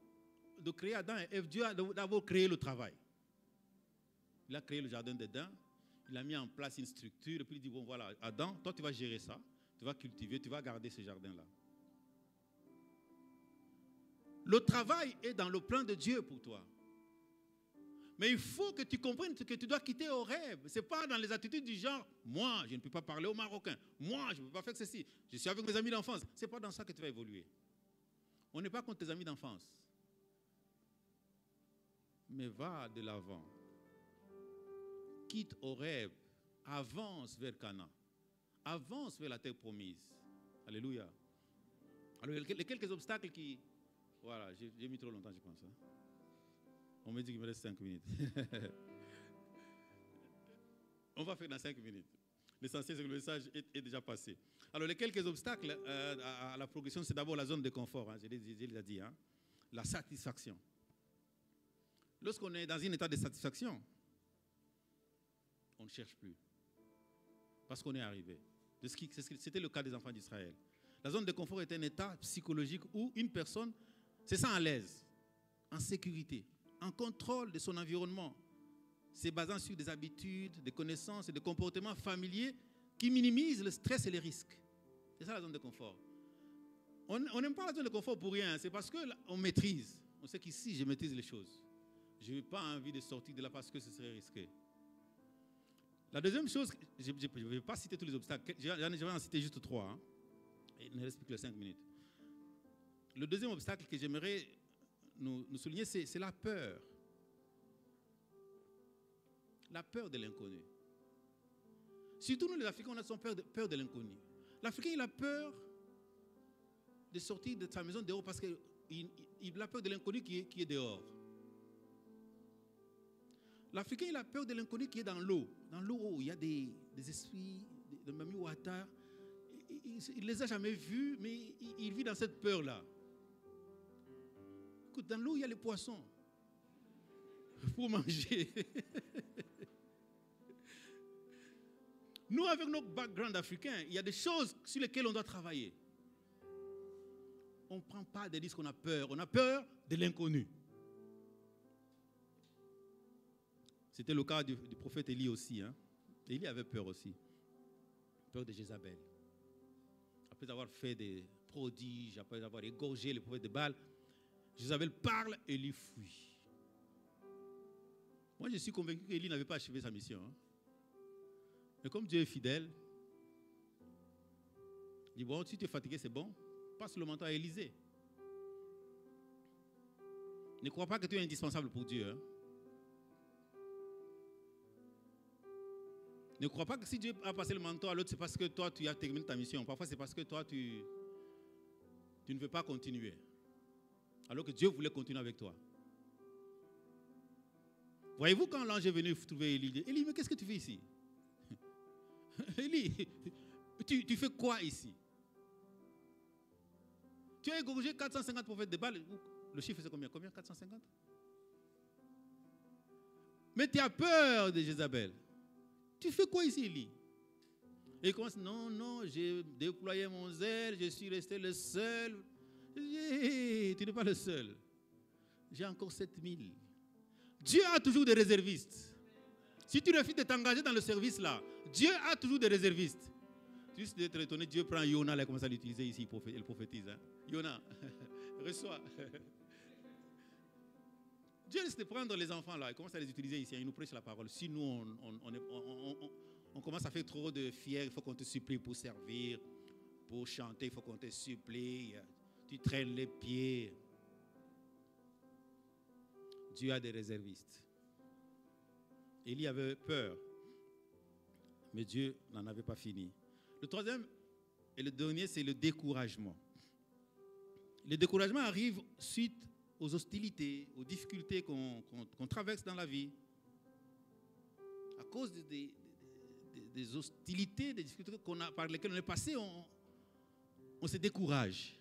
de créer Adam et Ève, Dieu a d'abord créé le travail. Il a créé le jardin d'Éden. Il a mis en place une structure. Et puis il dit, bon voilà, Adam, toi tu vas gérer ça. Tu vas cultiver, tu vas garder ce jardin-là. Le travail est dans le plan de Dieu pour toi. Mais il faut que tu comprennes que tu dois quitter Horeb. Ce n'est pas dans les attitudes du genre, moi, je ne peux pas parler aux Marocains. Moi, je ne peux pas faire ceci. Je suis avec mes amis d'enfance. Ce n'est pas dans ça que tu vas évoluer. On n'est pas contre tes amis d'enfance. Mais va de l'avant. Quitte Horeb. Avance vers Canaan. Avance vers la terre promise. Alléluia. Alors, les quelques obstacles qui... Voilà, j'ai mis trop longtemps, je pense. Hein. On me dit qu'il me reste 5 minutes. On va faire dans 5 minutes. L'essentiel, c'est que le message est déjà passé. Alors, les quelques obstacles à la progression, c'est d'abord la zone de confort. Hein, je l'ai déjà dit. Hein, la satisfaction. Lorsqu'on est dans un état de satisfaction, on ne cherche plus. Parce qu'on est arrivé. C'était le cas des enfants d'Israël. La zone de confort est un état psychologique où une personne se sent à l'aise, en sécurité, en contrôle de son environnement, se basant sur des habitudes, des connaissances et des comportements familiers qui minimisent le stress et les risques. C'est ça la zone de confort. On n'aime pas la zone de confort pour rien, c'est parce qu'on maîtrise. On sait qu'ici, je maîtrise les choses. Je n'ai pas envie de sortir de là parce que ce serait risqué. La deuxième chose, je ne vais pas citer tous les obstacles, je vais en citer juste 3. Hein. Il ne reste plus que 5 minutes. Le deuxième obstacle que j'aimerais nous souligner, c'est la peur. La peur de l'inconnu. Surtout nous les Africains, on a peur de l'inconnu. L'Africain, il a peur de sortir de sa maison dehors parce qu'il a peur de l'inconnu qui est dehors. L'Africain, il a peur de l'inconnu qui est dans l'eau. Dans l'eau, il y a des esprits, de Mami Ouattara. Il ne les a jamais vus, mais il vit dans cette peur-là. Écoute, dans l'eau, il y a les poissons. Pour manger. Nous, avec notre background africain, il y a des choses sur lesquelles on doit travailler. On ne prend pas des risques, on a peur. On a peur de l'inconnu. C'était le cas du prophète Élie aussi. Hein. Élie avait peur aussi. Peur de Jézabel. Après avoir fait des prodiges, après avoir égorgé le prophète de Baal, Jézabel parle et Élie fuit. Moi, je suis convaincu qu'Élie n'avait pas achevé sa mission. Hein. Mais comme Dieu est fidèle, il dit, bon, si tu es fatigué, c'est bon, passe le manteau à Élisée. Ne crois pas que tu es indispensable pour Dieu. Hein. Ne crois pas que si Dieu a passé le manteau à l'autre, c'est parce que toi, tu as terminé ta mission. Parfois, c'est parce que toi, tu ne veux pas continuer. Alors que Dieu voulait continuer avec toi. Voyez-vous, quand l'ange est venu trouver Élie, il dit, Élie, mais qu'est-ce que tu fais ici? Élie, tu fais quoi ici? Tu as égorgé 450 prophètes de Baal. Le chiffre, c'est combien? Combien? 450? Mais tu as peur de Jézabel. Tu fais quoi ici, Élie? Et il commence, non, j'ai déployé mon zèle, je suis resté le seul. Hey, tu n'es pas le seul. J'ai encore 7000. Dieu a toujours des réservistes. Si tu refuses de t'engager dans le service là, Dieu a toujours des réservistes. Juste d'être étonné, Dieu prend Yona, il commence à l'utiliser ici, il prophétise. Hein. Yona, reçois. Dieu laisse de prendre les enfants là, il commence à les utiliser ici, il nous prêche la parole. Si nous, on commence à faire trop de fiers, il faut qu'on te supplie pour servir, pour chanter, il faut qu'on te supplie. Tu traînes les pieds. Dieu a des réservistes. Élie avait peur, mais Dieu n'en avait pas fini. Le troisième et le dernier, c'est le découragement. Le découragement arrive suite aux hostilités, aux difficultés qu'on traverse dans la vie. À cause des hostilités, des difficultés par lesquelles on est passé, on se décourage.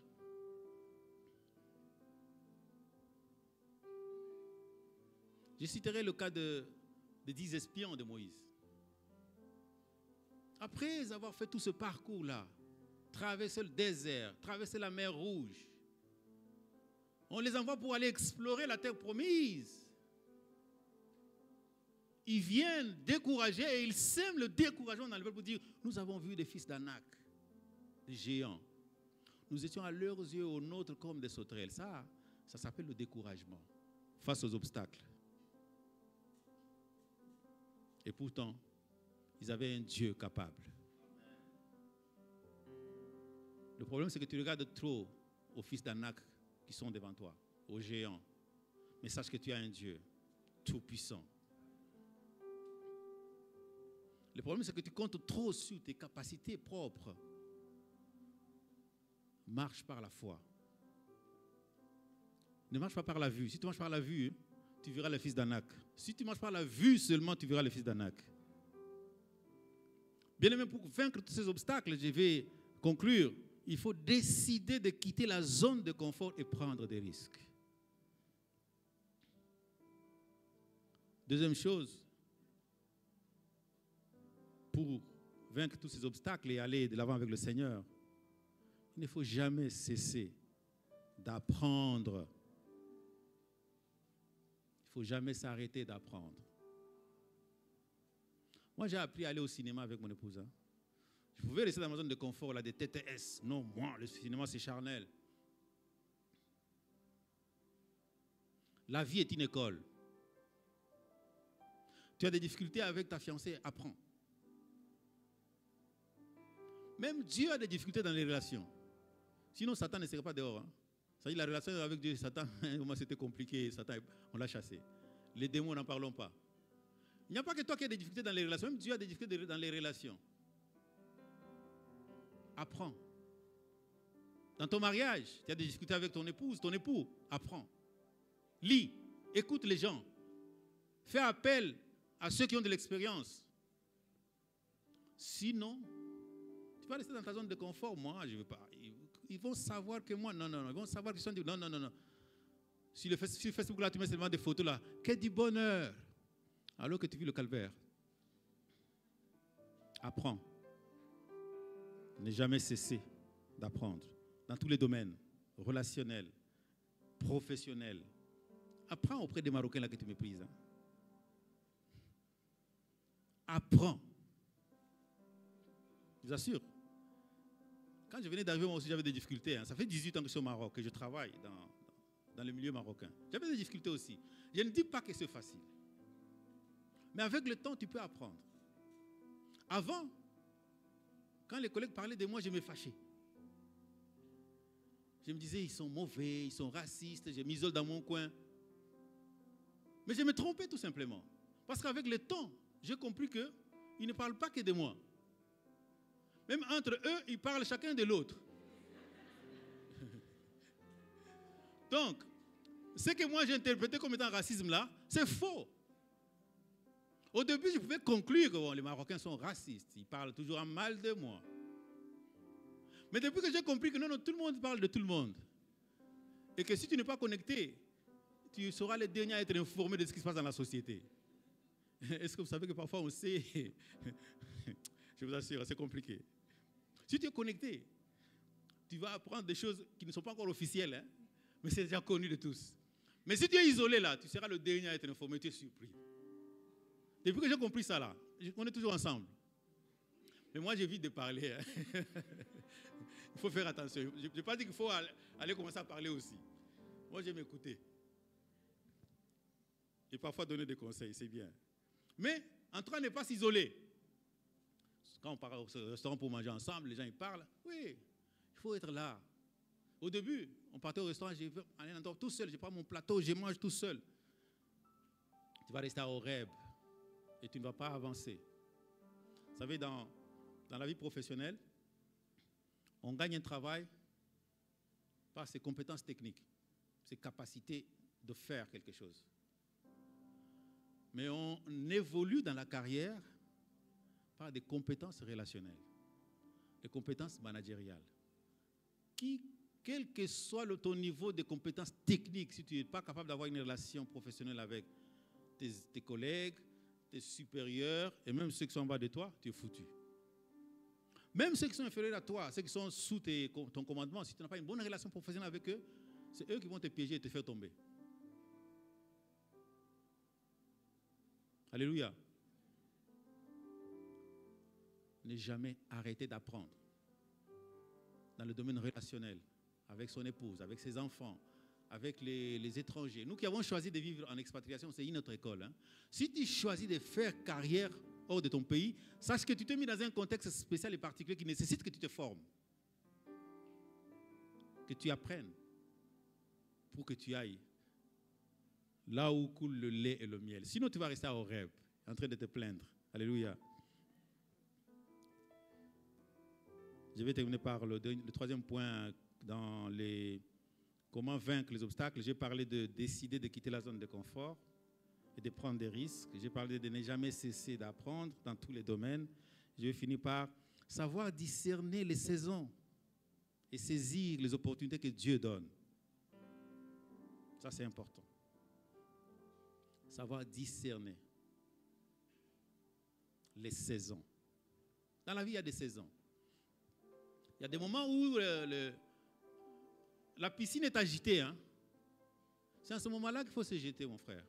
Je citerai le cas des 10 espions de Moïse. Après avoir fait tout ce parcours-là, traverser le désert, traverser la mer Rouge, on les envoie pour aller explorer la terre promise. Ils viennent décourager et ils sèment le découragement dans le peuple pour dire, nous avons vu des fils d'Anak, des géants. Nous étions à leurs yeux, aux nôtres, comme des sauterelles. Ça s'appelle le découragement face aux obstacles. Et pourtant, ils avaient un Dieu capable. Le problème, c'est que tu regardes trop aux fils d'Anak qui sont devant toi, aux géants. Mais sache que tu as un Dieu tout-puissant. Le problème, c'est que tu comptes trop sur tes capacités propres. Marche par la foi. Ne marche pas par la vue. Si tu marches par la vue, tu verras le fils d'Anak. Si tu marches par la vue seulement, tu verras le fils d'Anak. Bien aimé, pour vaincre tous ces obstacles, je vais conclure. Il faut décider de quitter la zone de confort et prendre des risques. Deuxième chose, pour vaincre tous ces obstacles et aller de l'avant avec le Seigneur, il ne faut jamais cesser d'apprendre. Il ne faut jamais s'arrêter d'apprendre. Moi, j'ai appris à aller au cinéma avec mon épouse. Je pouvais rester dans ma zone de confort, là, des TTS. Non, moi, le cinéma, c'est charnel. La vie est une école. Tu as des difficultés avec ta fiancée, apprends. Même Dieu a des difficultés dans les relations. Sinon, Satan ne serait pas dehors. Ça dit, la relation avec Dieu et Satan, moi, c'était compliqué. Satan, on l'a chassé. Les démons, n'en parlons pas. Il n'y a pas que toi qui as des difficultés dans les relations. Même Dieu a des difficultés dans les relations. Apprends. Dans ton mariage, tu as des difficultés avec ton épouse, ton époux. Apprends. Lis. Écoute les gens. Fais appel à ceux qui ont de l'expérience. Sinon, tu vas rester dans ta zone de confort. Moi, je ne veux pas. Ils vont savoir que moi, non. Ils vont savoir qu'ils sont du... Non. Sur Facebook, là, tu mets seulement des photos, là. Quel du bonheur. Alors que tu vis le calvaire. Apprends. Ne jamais cesser d'apprendre. Dans tous les domaines. Relationnels. Professionnels. Apprends auprès des Marocains, là, que tu méprises. Hein. Apprends. Je vous assure. Quand je venais d'arriver, moi aussi, j'avais des difficultés. Hein. Ça fait 18 ans que je suis au Maroc, que je travaille dans le milieu marocain. J'avais des difficultés aussi. Je ne dis pas que c'est facile. Mais avec le temps, tu peux apprendre. Avant, quand les collègues parlaient de moi, je me fâchais. Je me disais, ils sont mauvais, ils sont racistes, je m'isole dans mon coin. Mais je me trompais tout simplement. Parce qu'avec le temps, j'ai compris qu'ils ne parlent pas que de moi. Même entre eux, ils parlent chacun de l'autre. Donc, ce que moi j'ai interprété comme étant racisme là, c'est faux. Au début, je pouvais conclure que bon, les Marocains sont racistes. Ils parlent toujours en mal de moi. Mais depuis que j'ai compris que non, tout le monde parle de tout le monde. Et que si tu n'es pas connecté, tu seras le dernier à être informé de ce qui se passe dans la société. Est-ce que vous savez que parfois on sait? Je vous assure, c'est compliqué. Si tu es connecté, tu vas apprendre des choses qui ne sont pas encore officielles, hein, mais c'est déjà connu de tous. Mais si tu es isolé là, tu seras le dernier à être informé, tu es surpris. Depuis que j'ai compris ça là, on est toujours ensemble. Mais moi j'évite de parler. Hein. Il faut faire attention. Je n'ai pas dit qu'il faut aller commencer à parler aussi. Moi j'aime écouter. Et parfois donner des conseils, c'est bien. Mais en tout cas, ne pas s'isoler. Quand on part au restaurant pour manger ensemble, les gens ils parlent. Oui, il faut être là. Au début, on partait au restaurant, j'allais tout seul, je prends mon plateau, je mange tout seul. Tu vas rester à Horeb et tu ne vas pas avancer. Vous savez, dans la vie professionnelle, on gagne un travail par ses compétences techniques, ses capacités de faire quelque chose. Mais on évolue dans la carrière par des compétences relationnelles, des compétences managériales. Quel que soit ton niveau de compétences techniques, si tu n'es pas capable d'avoir une relation professionnelle avec tes collègues, tes supérieurs et même ceux qui sont en bas de toi, tu es foutu. Même ceux qui sont inférieurs à toi, ceux qui sont sous ton commandement, si tu n'as pas une bonne relation professionnelle avec eux, c'est eux qui vont te piéger et te faire tomber. Alléluia. Ne jamais arrêter d'apprendre dans le domaine relationnel, avec son épouse, avec ses enfants, avec les étrangers. Nous qui avons choisi de vivre en expatriation, c'est notre école. Hein. Si tu choisis de faire carrière hors de ton pays, sache que tu t'es mis dans un contexte spécial et particulier qui nécessite que tu te formes, que tu apprennes pour que tu ailles là où coule le lait et le miel. Sinon, tu vas rester à Horeb, en train de te plaindre. Alléluia. Je vais terminer par le troisième point dans les comment vaincre les obstacles. J'ai parlé de décider de quitter la zone de confort et de prendre des risques. J'ai parlé de ne jamais cesser d'apprendre dans tous les domaines. Je vais finir par savoir discerner les saisons et saisir les opportunités que Dieu donne. Ça, c'est important. Savoir discerner les saisons. Dans la vie, il y a des saisons. Il y a des moments où la piscine est agitée. Hein? C'est à ce moment-là qu'il faut se jeter, mon frère.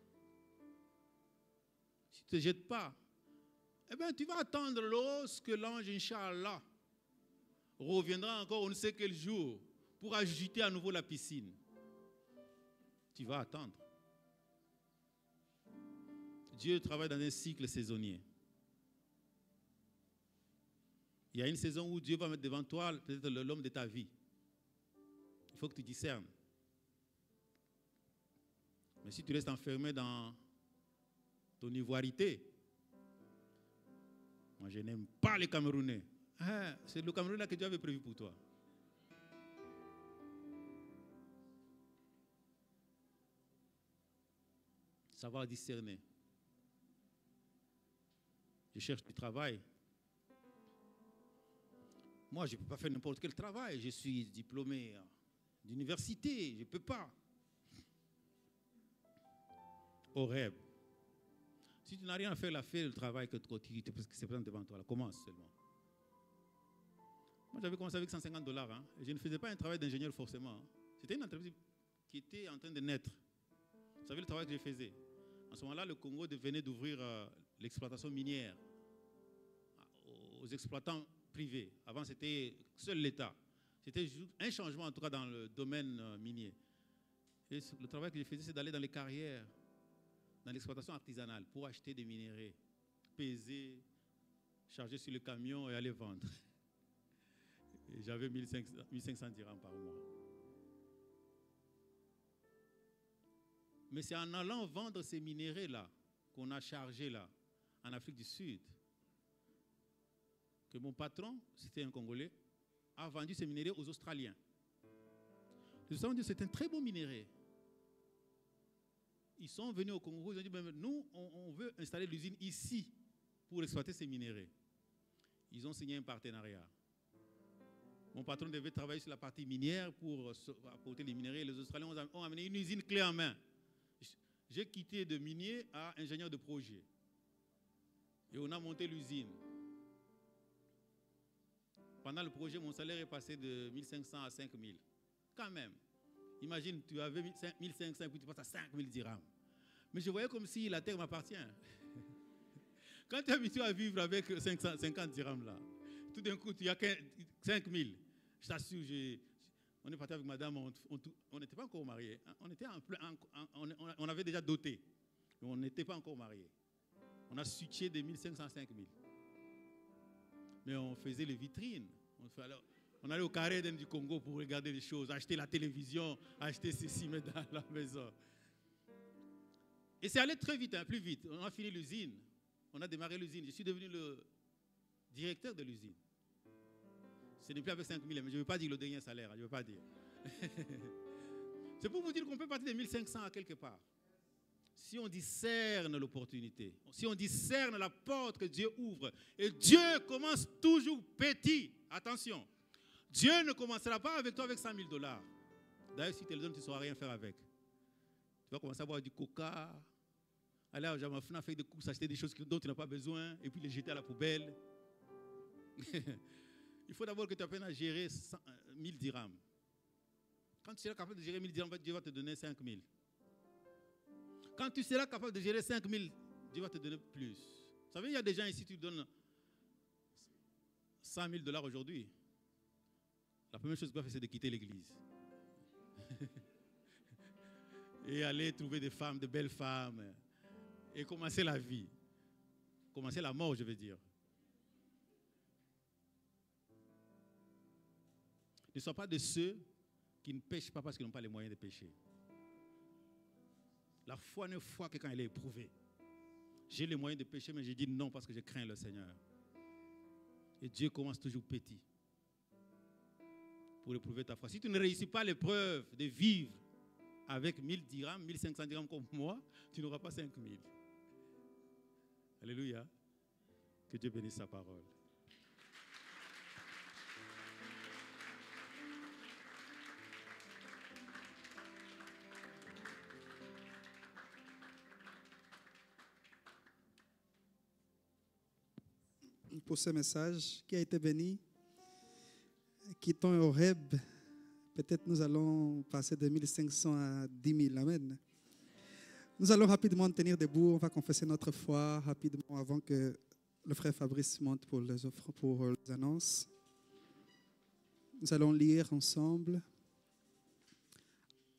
Si tu ne te jettes pas, eh bien, tu vas attendre lorsque l'ange, Inch'Allah, reviendra encore on ne sait quel jour pour agiter à nouveau la piscine. Tu vas attendre. Dieu travaille dans un cycle saisonnier. Il y a une saison où Dieu va mettre devant toi peut-être l'homme de ta vie. Il faut que tu discernes. Mais si tu restes enfermé dans ton ivoirité, moi je n'aime pas les Camerounais. Ah, c'est le Cameroun là que Dieu avait prévu pour toi. Savoir discerner. Je cherche du travail. Moi, je ne peux pas faire n'importe quel travail. Je suis diplômé d'université. Je ne peux pas. Horeb. Si tu n'as rien à faire, fais le travail que tu se présente devant toi. Là. Commence seulement. Moi, j'avais commencé avec $150. Hein, et je ne faisais pas un travail d'ingénieur forcément. Hein. C'était une entreprise qui était en train de naître. Vous savez le travail que je faisais. En ce moment-là, le Congo venait d'ouvrir l'exploitation minière aux exploitants privés. Avant, c'était seul l'État. C'était un changement, en tout cas, dans le domaine minier. Et le travail que je faisais, c'est d'aller dans les carrières, dans l'exploitation artisanale, pour acheter des minéraux, peser, charger sur le camion et aller vendre. Et j'avais 1500 dirhams par mois. Mais c'est en allant vendre ces minéraux-là, qu'on a chargés là, en Afrique du Sud, que mon patron, c'était un Congolais, a vendu ces minéraux aux Australiens. Les Australiens ont dit c'est un très bon minerai. Ils sont venus au Congo, ils ont dit nous, on veut installer l'usine ici pour exploiter ces minéraux. Ils ont signé un partenariat. Mon patron devait travailler sur la partie minière pour apporter les minéraux. Les Australiens ont amené une usine clé en main. J'ai quitté de minier à ingénieur de projet. Et on a monté l'usine. Pendant le projet, mon salaire est passé de 1500 à 5000. Quand même. Imagine, tu avais 1500 et puis tu passes à 5000 dirhams. Mais je voyais comme si la terre m'appartient. Quand tu es habitué à vivre avec 50 dirhams là, tout d'un coup, tu as 5000. Je t'assure, on est parti avec madame, on n'était pas encore mariés. On avait déjà doté, mais on n'était pas encore mariés. On a switché de 1500 à 5000. Mais on faisait les vitrines. On allait au carré du Congo pour regarder les choses, acheter la télévision, acheter ceci, mettre dans la maison. Et c'est allé très vite, hein, plus vite. On a fini l'usine. On a démarré l'usine. Je suis devenu le directeur de l'usine. Ce n'est plus avec 5 000, mais je ne veux pas dire le dernier salaire. Je ne veux pas dire. C'est pour vous dire qu'on peut partir de 1500 à quelque part. Si on discerne l'opportunité, si on discerne la porte que Dieu ouvre, et Dieu commence toujours petit. Attention, Dieu ne commencera pas avec toi avec 100 000 $. D'ailleurs, si tu le donnes, tu ne sauras rien faire avec. Tu vas commencer à boire du coca, aller à Jamafna, faire des courses, acheter des choses dont tu n'as pas besoin, et puis les jeter à la poubelle. Il faut d'abord que tu apprennes à gérer 1000 dirhams. Quand tu seras capable de gérer 1000 dirhams, Dieu va te donner 5000. Quand tu seras capable de gérer 5000, Dieu va te donner plus. Vous savez, il y a des gens ici, tu donnes 100 000 $ aujourd'hui. La première chose que tu vas faire, c'est de quitter l'église. Et aller trouver des femmes, de belles femmes. Et commencer la vie. Commencer la mort, je veux dire. Ne sois pas de ceux qui ne pêchent pas parce qu'ils n'ont pas les moyens de pêcher. La foi n'est foi que quand elle est éprouvée. J'ai les moyens de pécher, mais j'ai dit non parce que je crains le Seigneur. Et Dieu commence toujours petit pour éprouver ta foi. Si tu ne réussis pas l'épreuve de vivre avec 1000 dirhams, 1500 dirhams comme moi, tu n'auras pas 5000. Alléluia. Que Dieu bénisse sa parole. Pour ce message qui a été béni. Quittons Horeb. Peut-être nous allons passer de 1500 à 10 000. Amen. Nous allons rapidement tenir debout. On va confesser notre foi rapidement avant que le frère Fabrice monte pour les offres, pour les annonces. Nous allons lire ensemble.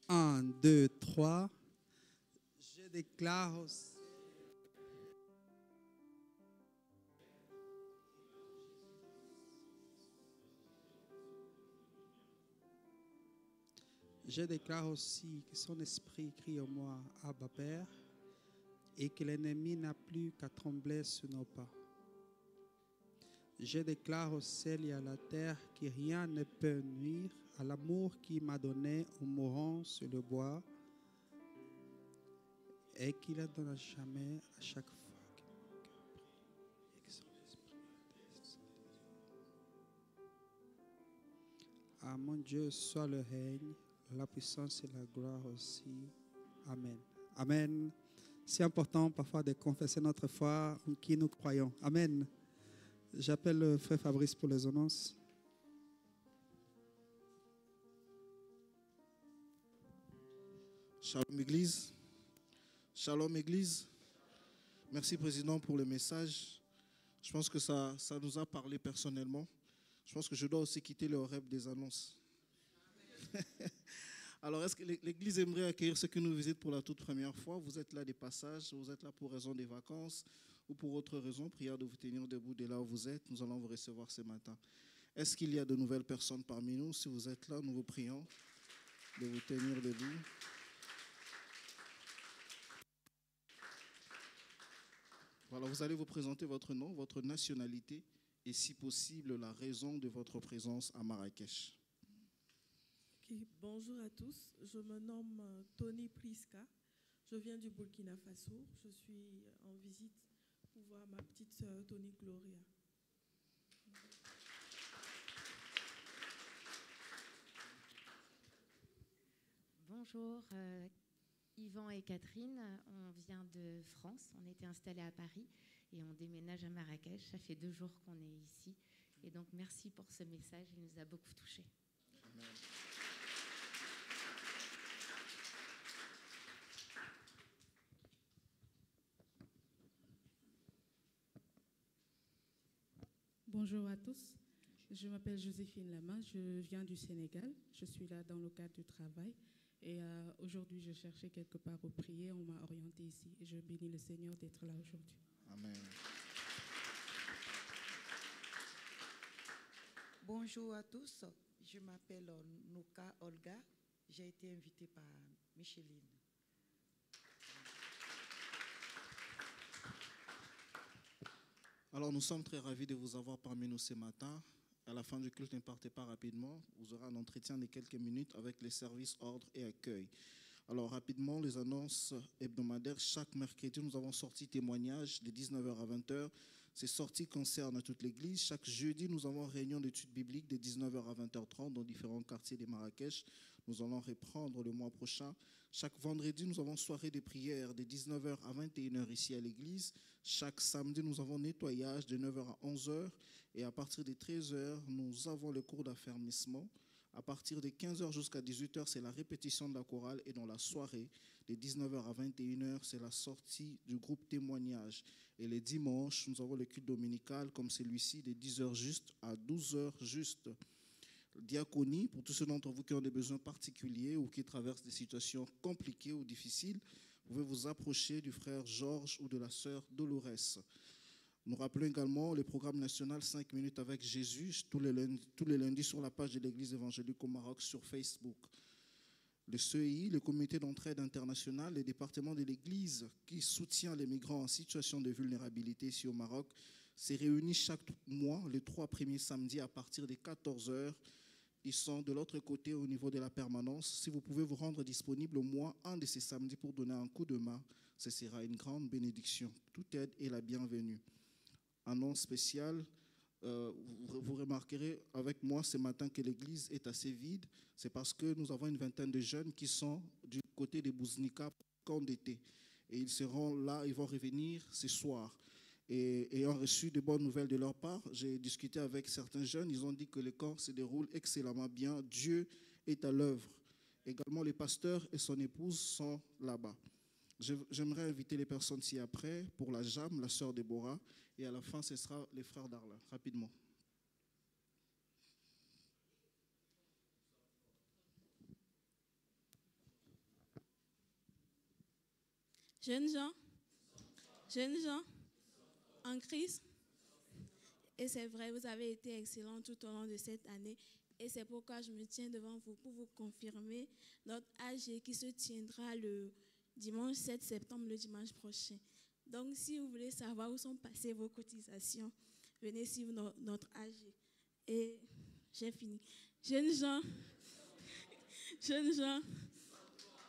1, 2, 3. Je déclare aussi. Je déclare aussi que son esprit crie en moi, Abba Père, et que l'ennemi n'a plus qu'à trembler sous nos pas. Je déclare au ciel et à la terre que rien ne peut nuire à l'amour qu'il m'a donné en mourant sur le bois et qu'il ne donne jamais à chaque fois. À mon Dieu soit le règne, la puissance et la gloire aussi. Amen. Amen. C'est important parfois de confesser notre foi en qui nous croyons. Amen. J'appelle le frère Fabrice pour les annonces. Shalom Église. Shalom Église. Merci Président pour le message. Je pense que ça nous a parlé personnellement. Je pense que je dois aussi quitter le Horeb des annonces. Alors, est-ce que l'Église aimerait accueillir ceux qui nous visitent pour la toute première fois? Vous êtes là des passages, vous êtes là pour raison des vacances ou pour autre raison. Prière de vous tenir debout dès là où vous êtes. Nous allons vous recevoir ce matin. Est-ce qu'il y a de nouvelles personnes parmi nous? Si vous êtes là, nous vous prions de vous tenir debout. Voilà, vous allez vous présenter votre nom, votre nationalité et si possible la raison de votre présence à Marrakech. Okay. Bonjour à tous, je me nomme Tony Priska, je viens du Burkina Faso, je suis en visite pour voir ma petite sœur Tony Gloria. Bonjour, Yvan et Catherine, on vient de France, on était installés à Paris et on déménage à Marrakech, ça fait 2 jours qu'on est ici et donc merci pour ce message, il nous a beaucoup touchés. Amen. Bonjour à tous, je m'appelle Joséphine Lama, je viens du Sénégal, je suis là dans le cadre du travail et aujourd'hui je cherchais quelque part où prier, on m'a orienté ici et je bénis le Seigneur d'être là aujourd'hui. Amen. Bonjour à tous, je m'appelle Nouka Olga, j'ai été invitée par Micheline. Alors, nous sommes très ravis de vous avoir parmi nous ce matin. À la fin du culte, ne partez pas rapidement. Vous aurez un entretien de quelques minutes avec les services ordre et accueil. Alors, rapidement, les annonces hebdomadaires. Chaque mercredi, nous avons sorti témoignages de 19h à 20h. Ces sorties concernent toute l'Église. Chaque jeudi, nous avons réunion d'études bibliques de 19h à 20h30 dans différents quartiers de Marrakech. Nous allons reprendre le mois prochain. Chaque vendredi, nous avons soirée de prière de 19h à 21h ici à l'église. Chaque samedi, nous avons nettoyage de 9h à 11h. Et à partir de 13h, nous avons le cours d'affermissement. À partir de 15h jusqu'à 18h, c'est la répétition de la chorale. Et dans la soirée, de 19h à 21h, c'est la sortie du groupe témoignage. Et les dimanches, nous avons le culte dominical comme celui-ci de 10h juste à 12h juste. Diaconie, pour tous ceux d'entre vous qui ont des besoins particuliers ou qui traversent des situations compliquées ou difficiles, vous pouvez vous approcher du frère Georges ou de la sœur Dolores. Nous rappelons également le programme national 5 minutes avec Jésus tous les lundis sur la page de l'Église évangélique au Maroc sur Facebook. Le CEI, le comité d'entraide internationale, le département de l'Église qui soutient les migrants en situation de vulnérabilité ici au Maroc, s'est réuni chaque mois, les 3 premiers samedis à partir de 14h. Ils sont de l'autre côté au niveau de la permanence. Si vous pouvez vous rendre disponible au moins un de ces samedis pour donner un coup de main, ce sera une grande bénédiction. Toute aide est la bienvenue. Annonce spéciale, vous remarquerez avec moi ce matin que l'église est assez vide. C'est parce que nous avons une vingtaine de jeunes qui sont du côté des Bouznika pour le camp d'été. Et ils seront là, ils vont revenir ce soir. Et ayant reçu de bonnes nouvelles de leur part, j'ai discuté avec certains jeunes, ils ont dit que le camp se déroule excellemment bien. Dieu est à l'œuvre. Également, le pasteur et son épouse sont là-bas. J'aimerais inviter les personnes ci-après pour la JAM, la sœur Déborah, et à la fin, ce sera les frères Darla, rapidement. Jeunes gens en Christ. Et c'est vrai, vous avez été excellents tout au long de cette année. Et c'est pourquoi je me tiens devant vous pour vous confirmer notre AG qui se tiendra le dimanche 7 septembre, le dimanche prochain. Donc, si vous voulez savoir où sont passées vos cotisations, venez suivre notre AG. Et j'ai fini. Jeunes gens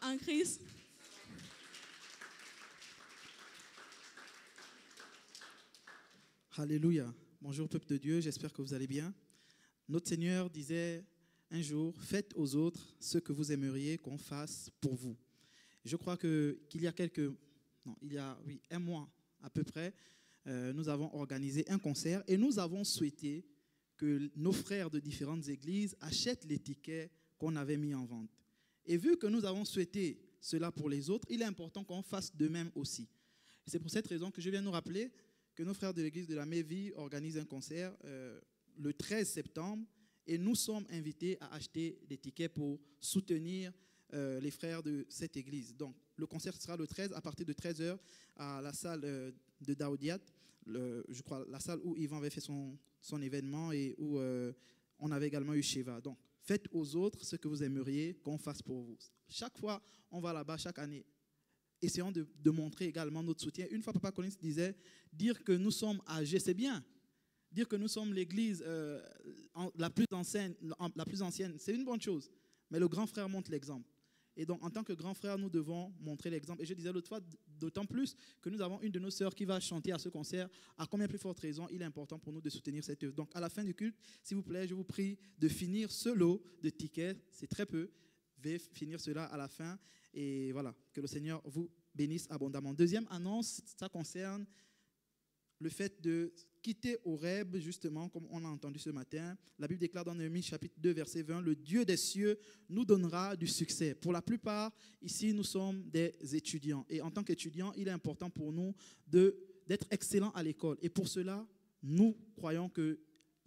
en Christ. Alléluia. Bonjour peuple de Dieu, j'espère que vous allez bien. Notre Seigneur disait un jour, faites aux autres ce que vous aimeriez qu'on fasse pour vous. Je crois qu'il y a un mois à peu près, nous avons organisé un concert et nous avons souhaité que nos frères de différentes églises achètent les tickets qu'on avait mis en vente. Et vu que nous avons souhaité cela pour les autres, il est important qu'on fasse de même aussi. C'est pour cette raison que je viens nous rappeler que nos frères de l'église de la Mévie organisent un concert le 13 septembre et nous sommes invités à acheter des tickets pour soutenir les frères de cette église. Donc, le concert sera le 13 à partir de 13h à la salle de Daoudiat, je crois la salle où Yvan avait fait son événement et où on avait également eu Sheva. Donc, faites aux autres ce que vous aimeriez qu'on fasse pour vous. Chaque fois, on va là-bas, chaque année. Essayons de montrer également notre soutien. Une fois, Papa Collins disait, dire que nous sommes âgés, c'est bien. Dire que nous sommes l'église la plus ancienne, c'est une bonne chose. Mais le grand frère montre l'exemple. Et donc, en tant que grand frère, nous devons montrer l'exemple. Et je disais l'autre fois, d'autant plus que nous avons une de nos sœurs qui va chanter à ce concert. À combien plus forte raison, il est important pour nous de soutenir cette œuvre. Donc, à la fin du culte, s'il vous plaît, je vous prie de finir ce lot de tickets. C'est très peu. Veuillez finir cela à la fin. Et voilà, que le Seigneur vous bénisse abondamment. Deuxième annonce, ça concerne le fait de quitter Horeb, justement, comme on a entendu ce matin. La Bible déclare dans Néhémie chapitre 2, verset 20, « Le Dieu des cieux nous donnera du succès ». Pour la plupart, ici, nous sommes des étudiants. Et en tant qu'étudiants, il est important pour nous d'être excellents à l'école. Et pour cela, nous croyons qu'il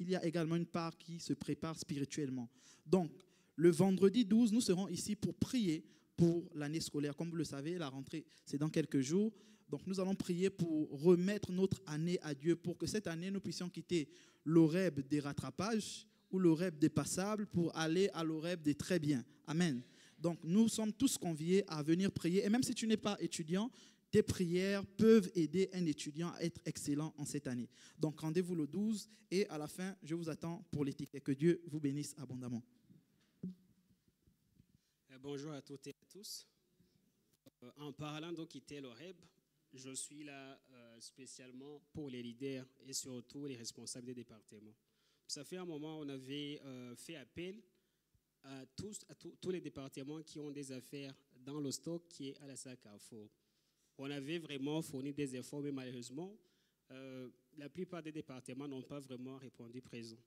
y a également une part qui se prépare spirituellement. Donc, le vendredi 12, nous serons ici pour prier pour l'année scolaire. Comme vous le savez, la rentrée, c'est dans quelques jours. Donc, nous allons prier pour remettre notre année à Dieu, pour que cette année, nous puissions quitter l'Horeb des rattrapages ou l'Horeb des passables pour aller à l'Horeb des très bien. Amen. Donc, nous sommes tous conviés à venir prier. Et même si tu n'es pas étudiant, tes prières peuvent aider un étudiant à être excellent en cette année. Donc, rendez-vous le 12 et à la fin, je vous attends pour l'éthique. Et que Dieu vous bénisse abondamment. Bonjour à toutes et à tous. En parlant d'Occitel Horeb, je suis là spécialement pour les leaders et surtout les responsables des départements. Ça fait un moment on avait fait appel à tous les départements qui ont des affaires dans le stock qui est à la SAC Carrefour. On avait vraiment fourni des efforts, mais malheureusement, la plupart des départements n'ont pas vraiment répondu présent.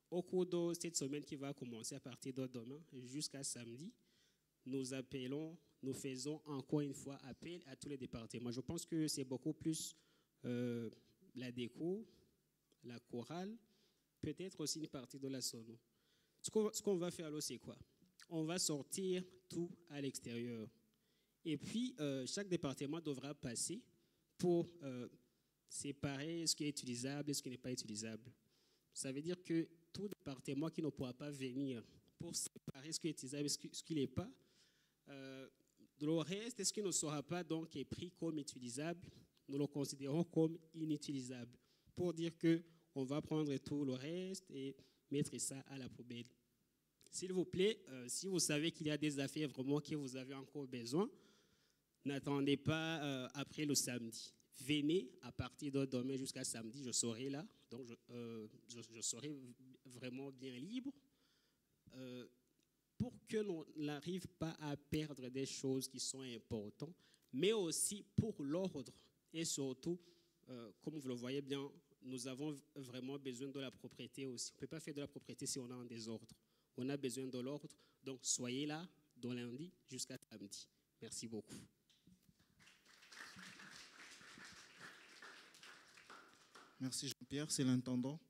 Au cours de cette semaine qui va commencer à partir de demain jusqu'à samedi, nous faisons encore une fois appel à tous les départements. Je pense que c'est beaucoup plus la déco, la chorale, peut-être aussi une partie de la sono. Ce qu'on va faire alors, c'est quoi? On va sortir tout à l'extérieur. Et puis, chaque département devra passer pour séparer ce qui est utilisable et ce qui n'est pas utilisable. Ça veut dire que tout département qui ne pourra pas venir pour séparer ce qui est utilisable et ce qui n'est pas, le reste, ce qui ne sera pas donc est pris comme utilisable, nous le considérons comme inutilisable. Pour dire qu'on va prendre tout le reste et mettre ça à la poubelle. S'il vous plaît, si vous savez qu'il y a des affaires vraiment que vous avez encore besoin, n'attendez pas après le samedi. Venez à partir de demain jusqu'à samedi, je serai là. Donc, je serai vraiment bien libre pour que l'on n'arrive pas à perdre des choses qui sont importantes, mais aussi pour l'ordre. Et surtout, comme vous le voyez bien, nous avons vraiment besoin de la propriété aussi. On ne peut pas faire de la propriété si on a un désordre. On a besoin de l'ordre. Donc, soyez là de lundi jusqu'à samedi. Merci beaucoup. Merci Jean-Pierre, c'est l'intendant.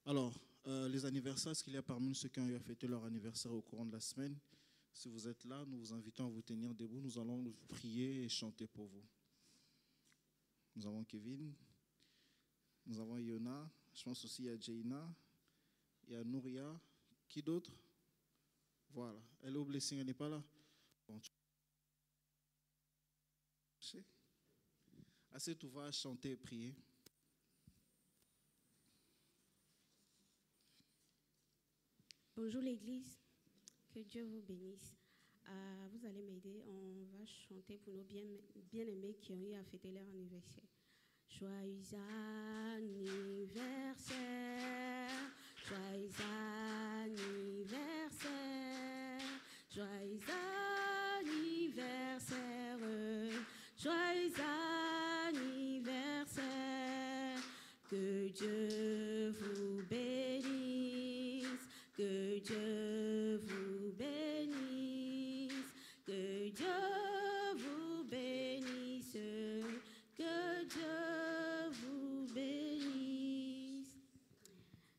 Alors, les anniversaires, est-ce qu'il y a parmi ceux qui ont eu à fêter leur anniversaire au courant de la semaine? Si vous êtes là, nous vous invitons à vous tenir debout. Nous allons prier et chanter pour vous. Nous avons Kevin, nous avons Yona, je pense aussi à Jaina, il y a Nouria. Qui d'autre? Voilà. Hello Blessing, elle n'est pas là? Bon, assez tout va chanter et prier. Bonjour l'Église, que Dieu vous bénisse. Vous allez m'aider, on va chanter pour nos bien-aimés qui ont eu à fêter leur anniversaire. Joyeux anniversaire, joyeux anniversaire, joyeux anniversaire, joyeux anniversaire, que Dieu vous bénisse, que Dieu vous bénisse, que Dieu vous bénisse, que Dieu vous bénisse.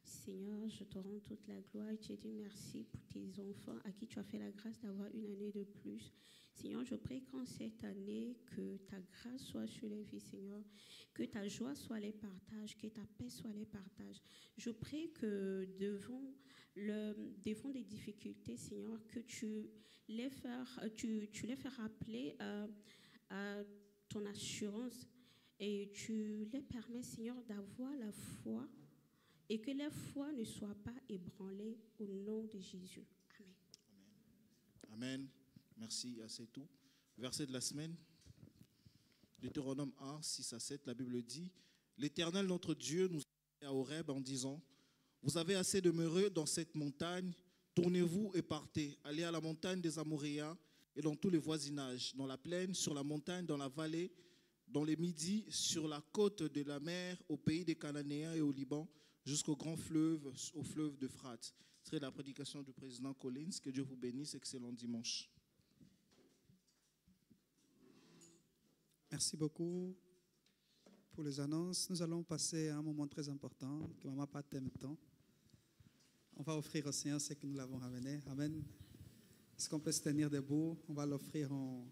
Seigneur, je te rends toute la gloire et te dis merci pour tes enfants à qui tu as fait la grâce d'avoir une année de plus. Seigneur, je prie qu'en cette année, que ta grâce soit sur les vies, Seigneur, que ta joie soit les partages, que ta paix soit les partages. Je prie que devant des difficultés, Seigneur, que tu les fais rappeler à ton assurance et tu les permets, Seigneur, d'avoir la foi et que la foi ne soit pas ébranlée au nom de Jésus. Amen. Amen. Merci, c'est tout. Verset de la semaine. Deutéronome 1, 6 à 7, la Bible dit: L'Éternel notre Dieu nous a à Horeb en disant: Vous avez assez demeuré dans cette montagne, tournez-vous et partez. Allez à la montagne des Amoréens et dans tous les voisinages, dans la plaine, sur la montagne, dans la vallée, dans les midis, sur la côte de la mer, au pays des Cananéens et au Liban, jusqu'au grand fleuve, au fleuve d'Euphrate. Ce serait la prédication du président Collins. Que Dieu vous bénisse. Excellent dimanche. Merci beaucoup pour les annonces. Nous allons passer à un moment très important que maman pas t'aime tant. On va offrir au Seigneur ce que nous l'avons ramené. Amen. Est-ce qu'on peut se tenir debout? On va l'offrir en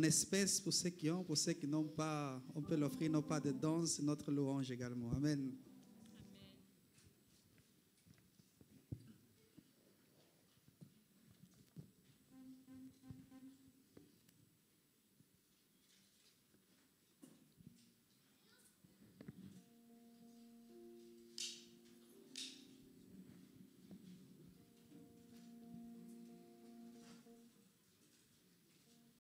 espèces pour ceux qui ont, pour ceux qui n'ont pas. On peut l'offrir non pas de danse, notre louange également. Amen.